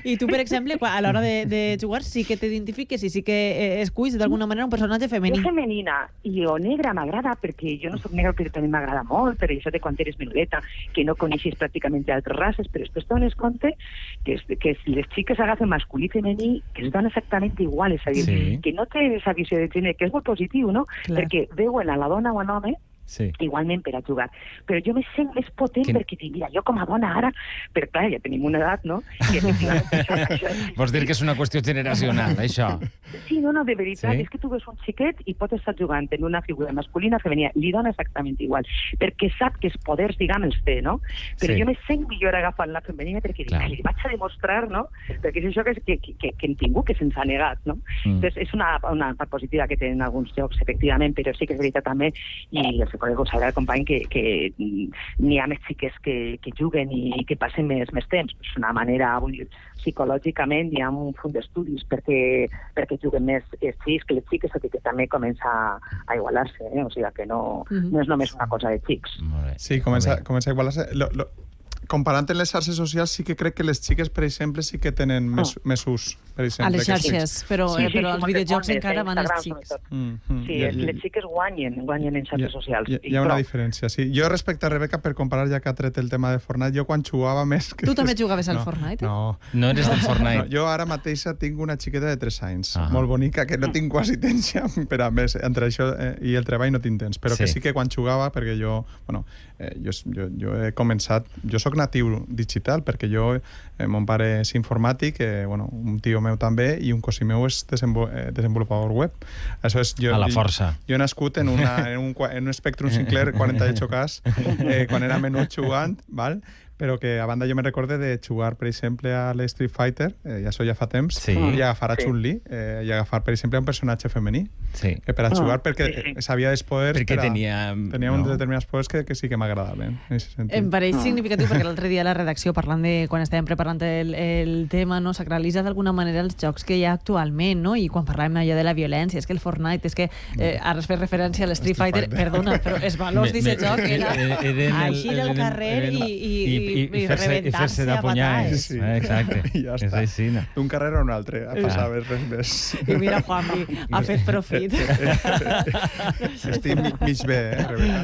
B: I tu, per exemple, a l'hora de jugar sí que t'identifiques i sí que esculls d'alguna manera un personatge femení.
V: Jo femenina i o negra m'agrada perquè jo no soc negra però també m'agrada molt, per això de quan eres menudeta, que no coneixes pràcticament altres races, però després dones compte que si les xiques agafen masculí i femení, que es dona exactament igual, és a dir, que no té esa visió de gènere, que és molt positiu, no? Perquè veuen a la dona o a l'home igualment per a jugar. Però jo me sent més potent perquè, mira, jo com a dona ara, però clar, ja tenim una edat, no? I
C: Vols dir que és una qüestió generacional, això?
V: Sí, no, de veritat, és que tu ves un xiquet i pot estar jugant en una figura masculina, femenina, li dona exactament igual, perquè sap que els poders, diguem, els té, no? Però jo me sent millor agafant la femenina perquè li vaig a demostrar, no? Perquè és això que hem tingut, que se'ns ha negat, no? Entonces, és una part positiva que tenen alguns jocs, efectivament, però sí que és veritat també, i els col·lega ho sabrà el company, que n'hi ha més xiques que juguen i que passen més temps. És una manera, vull dir, psicològicament hi ha un fons d'estudis perquè juguen més els xics que les xiques, que també comença a igualar-se, o sigui que no és només una cosa de xics.
U: Sí, comença a igualar-se. Comparant en les xarxes socials, sí que crec que les xiques, per exemple, sí que tenen més ús. Per exemple,
B: a les xarxes, però els videojocs encara van els xics.
V: Sí, les xiques guanyen en xarxes socials.
U: Hi ha una diferència, sí. Jo, respecte a Rebeca, per comparar, ja que ha tret el tema de Fortnite, jo quan jugava més...
B: Tu també jugaves al Fortnite?
U: No
C: eres del Fortnite.
U: Jo ara mateixa tinc una xiqueta de 3 anys, molt bonica, que no tinc quasi temps ja, per a més, entre això i el treball no tinc temps, però que sí que quan jugava, perquè jo he començat... Jo soc natiu digital, perquè mon pare és informàtic, un tio meu també, i un cosí meu és desenvolupador web. Això és,
C: a la força.
U: Jo he nascut en un Spectrum Sinclair 48K, quan era menut jugant, val? Però que a banda jo me recorde de jugar, per exemple, a l'Street Fighter, i això ja fa temps, i agafar a Chun-Li, i agafar, per exemple, un personatge femení, que per a jugar, perquè sabia dels poders...
C: Perquè tenia
U: uns determinats poders que sí que m'agradaven.
B: Em pareix significatiu, perquè l'altre dia a la redacció, parlant de quan estàvem preparant el tema, sacralitza d'alguna manera els jocs que hi ha actualment, no? I quan parlàvem allò de la violència, és que el Fortnite, és que ara es fa referència a l'Street Fighter, perdona, però els valors d'aquest joc era així del carrer i
C: fer-se de punyals. Exacte.
U: I ja està. D'un carrer a un altre, a passar res més.
B: I mira, Juanvi, ha fet profit.
U: Estic mig bé, Rebeca?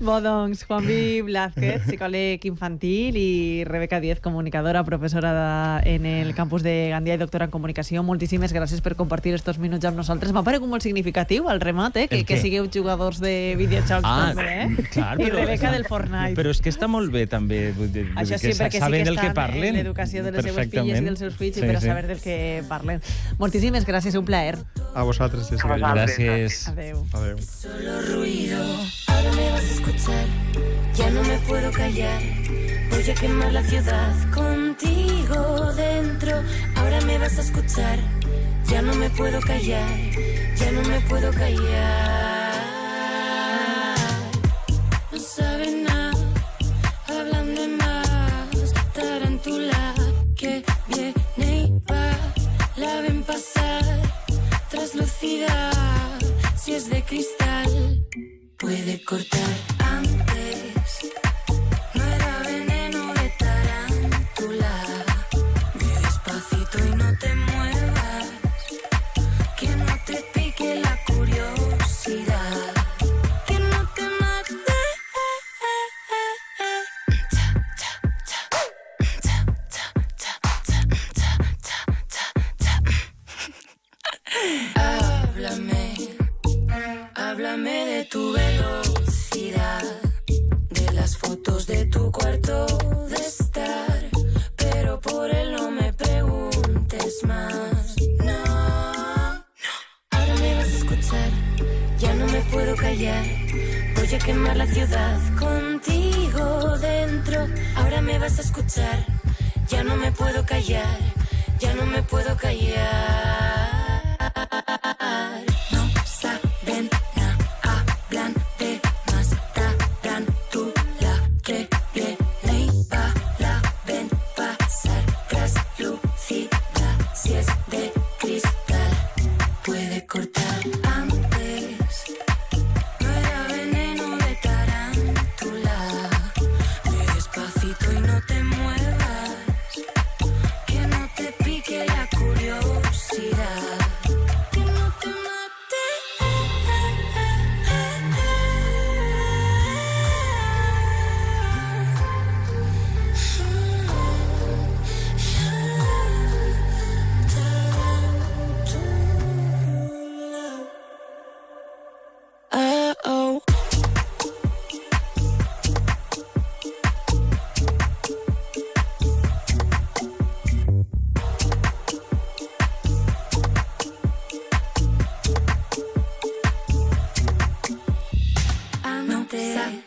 B: Bo, doncs, Juanvi Blázquez, psicòleg infantil, i Rebeca Díez, comunicadora, professora en el campus de Gandia i doctora en comunicació. Moltíssimes gràcies per compartir estos minuts amb nosaltres. M'ha paregut molt significatiu, al remat, que sigueu jugadors de videojocs també, i Rebeca del Fortnite.
C: Però és que està molt bé, també,
B: això sí, perquè sí que estan en l'educació de les seues filles i dels seus fills, i per a saber del que parlen. Moltíssimes gràcies, un plaer.
U: A vosaltres, Jessica.
C: Gràcies.
B: Adéu.
D: Solo ruido, ahora me vas a escuchar, ya no me puedo callar, voy a quemar la ciudad contigo dentro, ahora me vas a escuchar, ya no me puedo callar, ya no me puedo callar, no saben nada. Hablan de más, tarántula que viene y va, la ven pasar, traslúcida, si es de cristal, puede cortar antes, no era veneno de tarántula, ve despacito y no te muevas, que no te pique la curiosidad. Háblame de tu velocidad, de las fotos de tu cuarto de estar, pero por él no me preguntes más. No, ahora me vas a escuchar, ya no me puedo callar, voy a quemar la ciudad contigo dentro. Ahora me vas a escuchar, ya no me puedo callar, ya no me puedo callar. No saben nada, hablan de más, tarántula que viene y va, la ven pasar, traslúcida, si es de cristal, puede cortar antes, no era veneno de tarántula, ve despacito y no te muevas, que no te pique la curiosidad.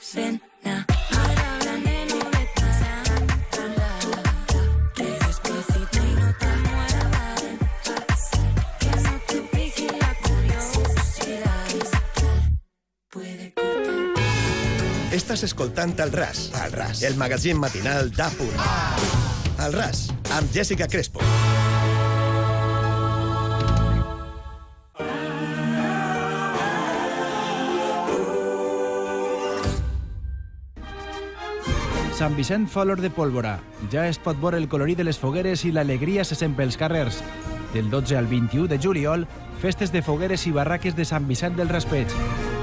D: cena. Ahora hablan de novetas, que despacito y no te muevas, que no te pique la curiosidad, puede cortar.
A: Estàs escoltant El Ras, el magazín matinal d'A.punt. El Ras, amb Jessica Crespo.
G: Sant Vicent fa olor de pólvora. Ja es pot veure el colorit de les fogueres i l'alegria se sent pels carrers. Del 12 al 21 de juliol, festes de fogueres i barraques de Sant Vicent del Raspeig.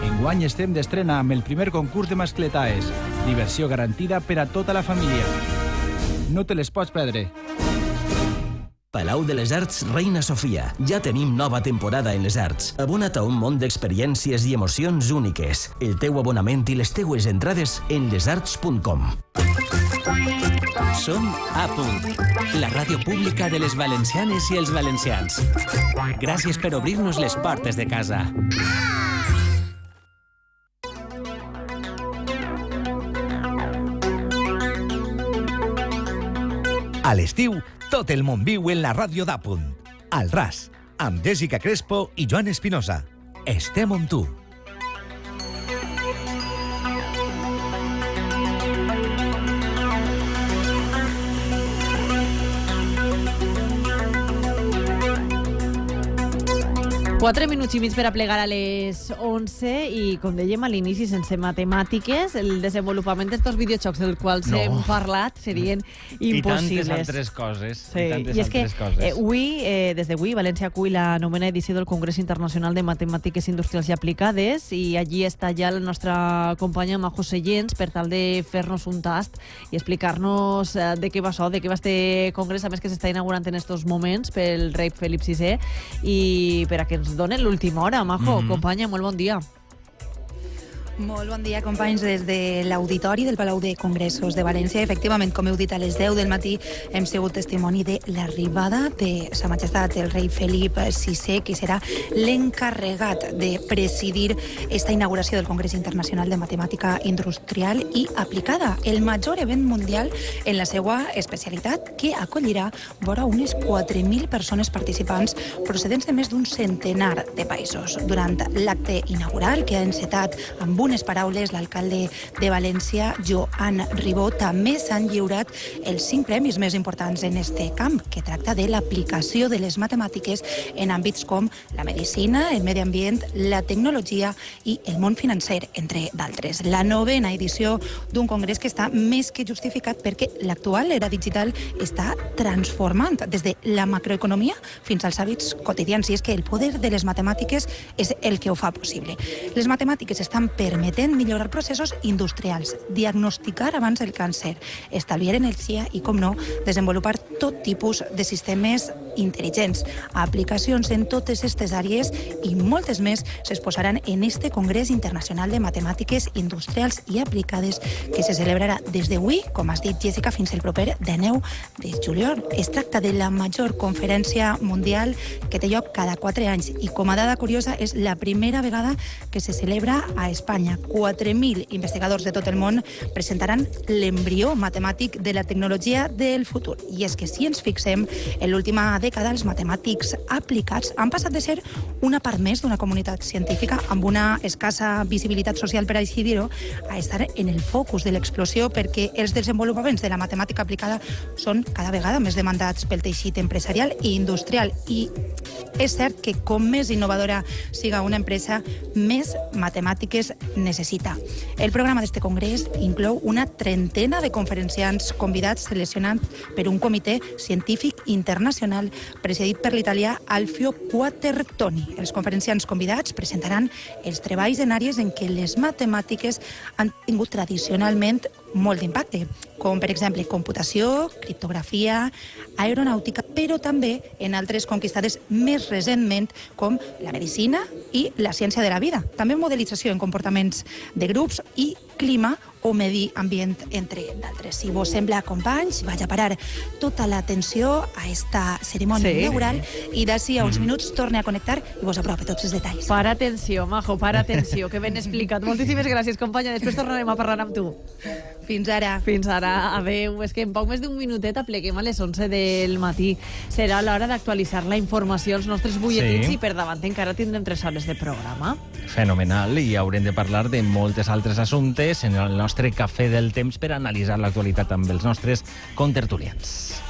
G: Enguany estem d'estrena amb el primer concurs de mascletaes. Diversió garantida per a tota la família. No te les pots perdre.
W: Palau de les Arts Reina Sofia. Ja tenim nova temporada en les arts. Abona't a un món d'experiències i emocions úniques. El teu abonament i les teues entrades en lesarts.com.
E: Som A.punt, la ràdio pública de les valencianes i els valencians. Gràcies per obrir-nos les portes de casa.
P: A l'estiu, tot el món viu en la ràdio d'A.punt. Al Ras, amb Jessica Crespo i Joan Espinosa. Estem amb tu.
B: Quatre minuts i mig per a plegar a les 11 i, com dèiem a l'inici, sense matemàtiques, el desenvolupament d'estos videojocs del quals hem parlat serien impossibles.
C: I tantes altres coses.
B: Sí. I és que avui, des d'avui, València acull la novena edició del Congrés Internacional de Matemàtiques Industrials i Aplicades i allí està ja la nostra companya Majo Sellents per tal de fer-nos un tast i explicar-nos de què va això, de què va este congrés, a més que s'està inaugurant en estos moments pel rei Felip VI i per a que ens donen l'última hora. Majo, companya, molt bon dia.
X: Molt bon dia, companys, des de l'Auditori del Palau de Congressos de València. Efectivament, com heu dit, a les 10 del matí hem sigut testimoni de l'arribada de Sa Majestat el rei Felip VI, que serà l'encarregat de presidir esta inauguració del Congrés Internacional de Matemàtica Industrial i Aplicada, el major event mundial en la seva especialitat, que acollirà vora unes 4.000 persones participants procedents de més d'un centenar de països. Durant l'acte inaugural, que ha encetat amb unes paraules l'alcalde de València, Joan Ribó, també s'han lliurat els 5 premis més importants en este camp, que tracta de l'aplicació de les matemàtiques en àmbits com la medicina, el medi ambient, la tecnologia i el món financer, entre d'altres. La novena edició d'un congrés que està més que justificat perquè l'actual era digital està transformant des de la macroeconomia fins als hàbits quotidians, i és que el poder de les matemàtiques és el que ho fa possible. Les matemàtiques estan permetent millorar processos industrials, diagnosticar abans el càncer, estalviar energia i, com no, desenvolupar tot tipus de sistemes intel·ligents. Aplicacions en totes aquestes àrees i moltes més s'exposaran en este Congrés Internacional de Matemàtiques Industrials i Aplicades, que se celebrarà des d'avui, com has dit, Jessica, fins el proper 19 de juliol. Es tracta de la major conferència mundial que té lloc cada 4 anys i, com a dada curiosa, és la primera vegada que se celebra a Espanya. 4.000 investigadors de tot el món presentaran l'embrió matemàtic de la tecnologia del futur. I és que, si ens fixem, en l'última dècada els matemàtics aplicats han passat de ser una part més d'una comunitat científica amb una escassa visibilitat social, per així dir-ho, a estar en el focus de l'explosió, perquè els desenvolupaments de la matemàtica aplicada són cada vegada més demandats pel teixit empresarial i industrial. I és cert que com més innovadora siga una empresa, més matemàtiques necessita. El programa d'este congrés inclou una trentena de conferenciants convidats seleccionats per un comitè científic internacional presidit per l'italià Alfio Quattertoni. Els conferenciants convidats presentaran els treballs en àrees en què les matemàtiques han tingut tradicionalment molt d'impacte, com per exemple computació, criptografia, aeronàutica, però també en altres conquistades més recentment, com la medicina i la ciència de la vida. També modelització en comportaments de grups i clima o medi ambient, entre d'altres. Si vos sembla, companys, vaig a parar tota l'atenció a esta cerimònia inaugural i d'ací a uns minuts torne a connectar i vos aprope tots els detalls.
B: Para atenció, Majo, para atenció, que ben explicat. Moltíssimes gràcies, companya. Després tornarem a parlar amb tu.
X: Fins ara.
B: Fins ara. Adéu. És que en poc més d'un minutet apleguem a les 11 del matí. Serà l'hora d'actualitzar la informació als nostres butlletins i per davant encara tindrem 3 hores de programa.
C: Fenomenal. I haurem de parlar de moltes altres assumptes en el nostre cafè del temps per analitzar l'actualitat amb els nostres contertulians.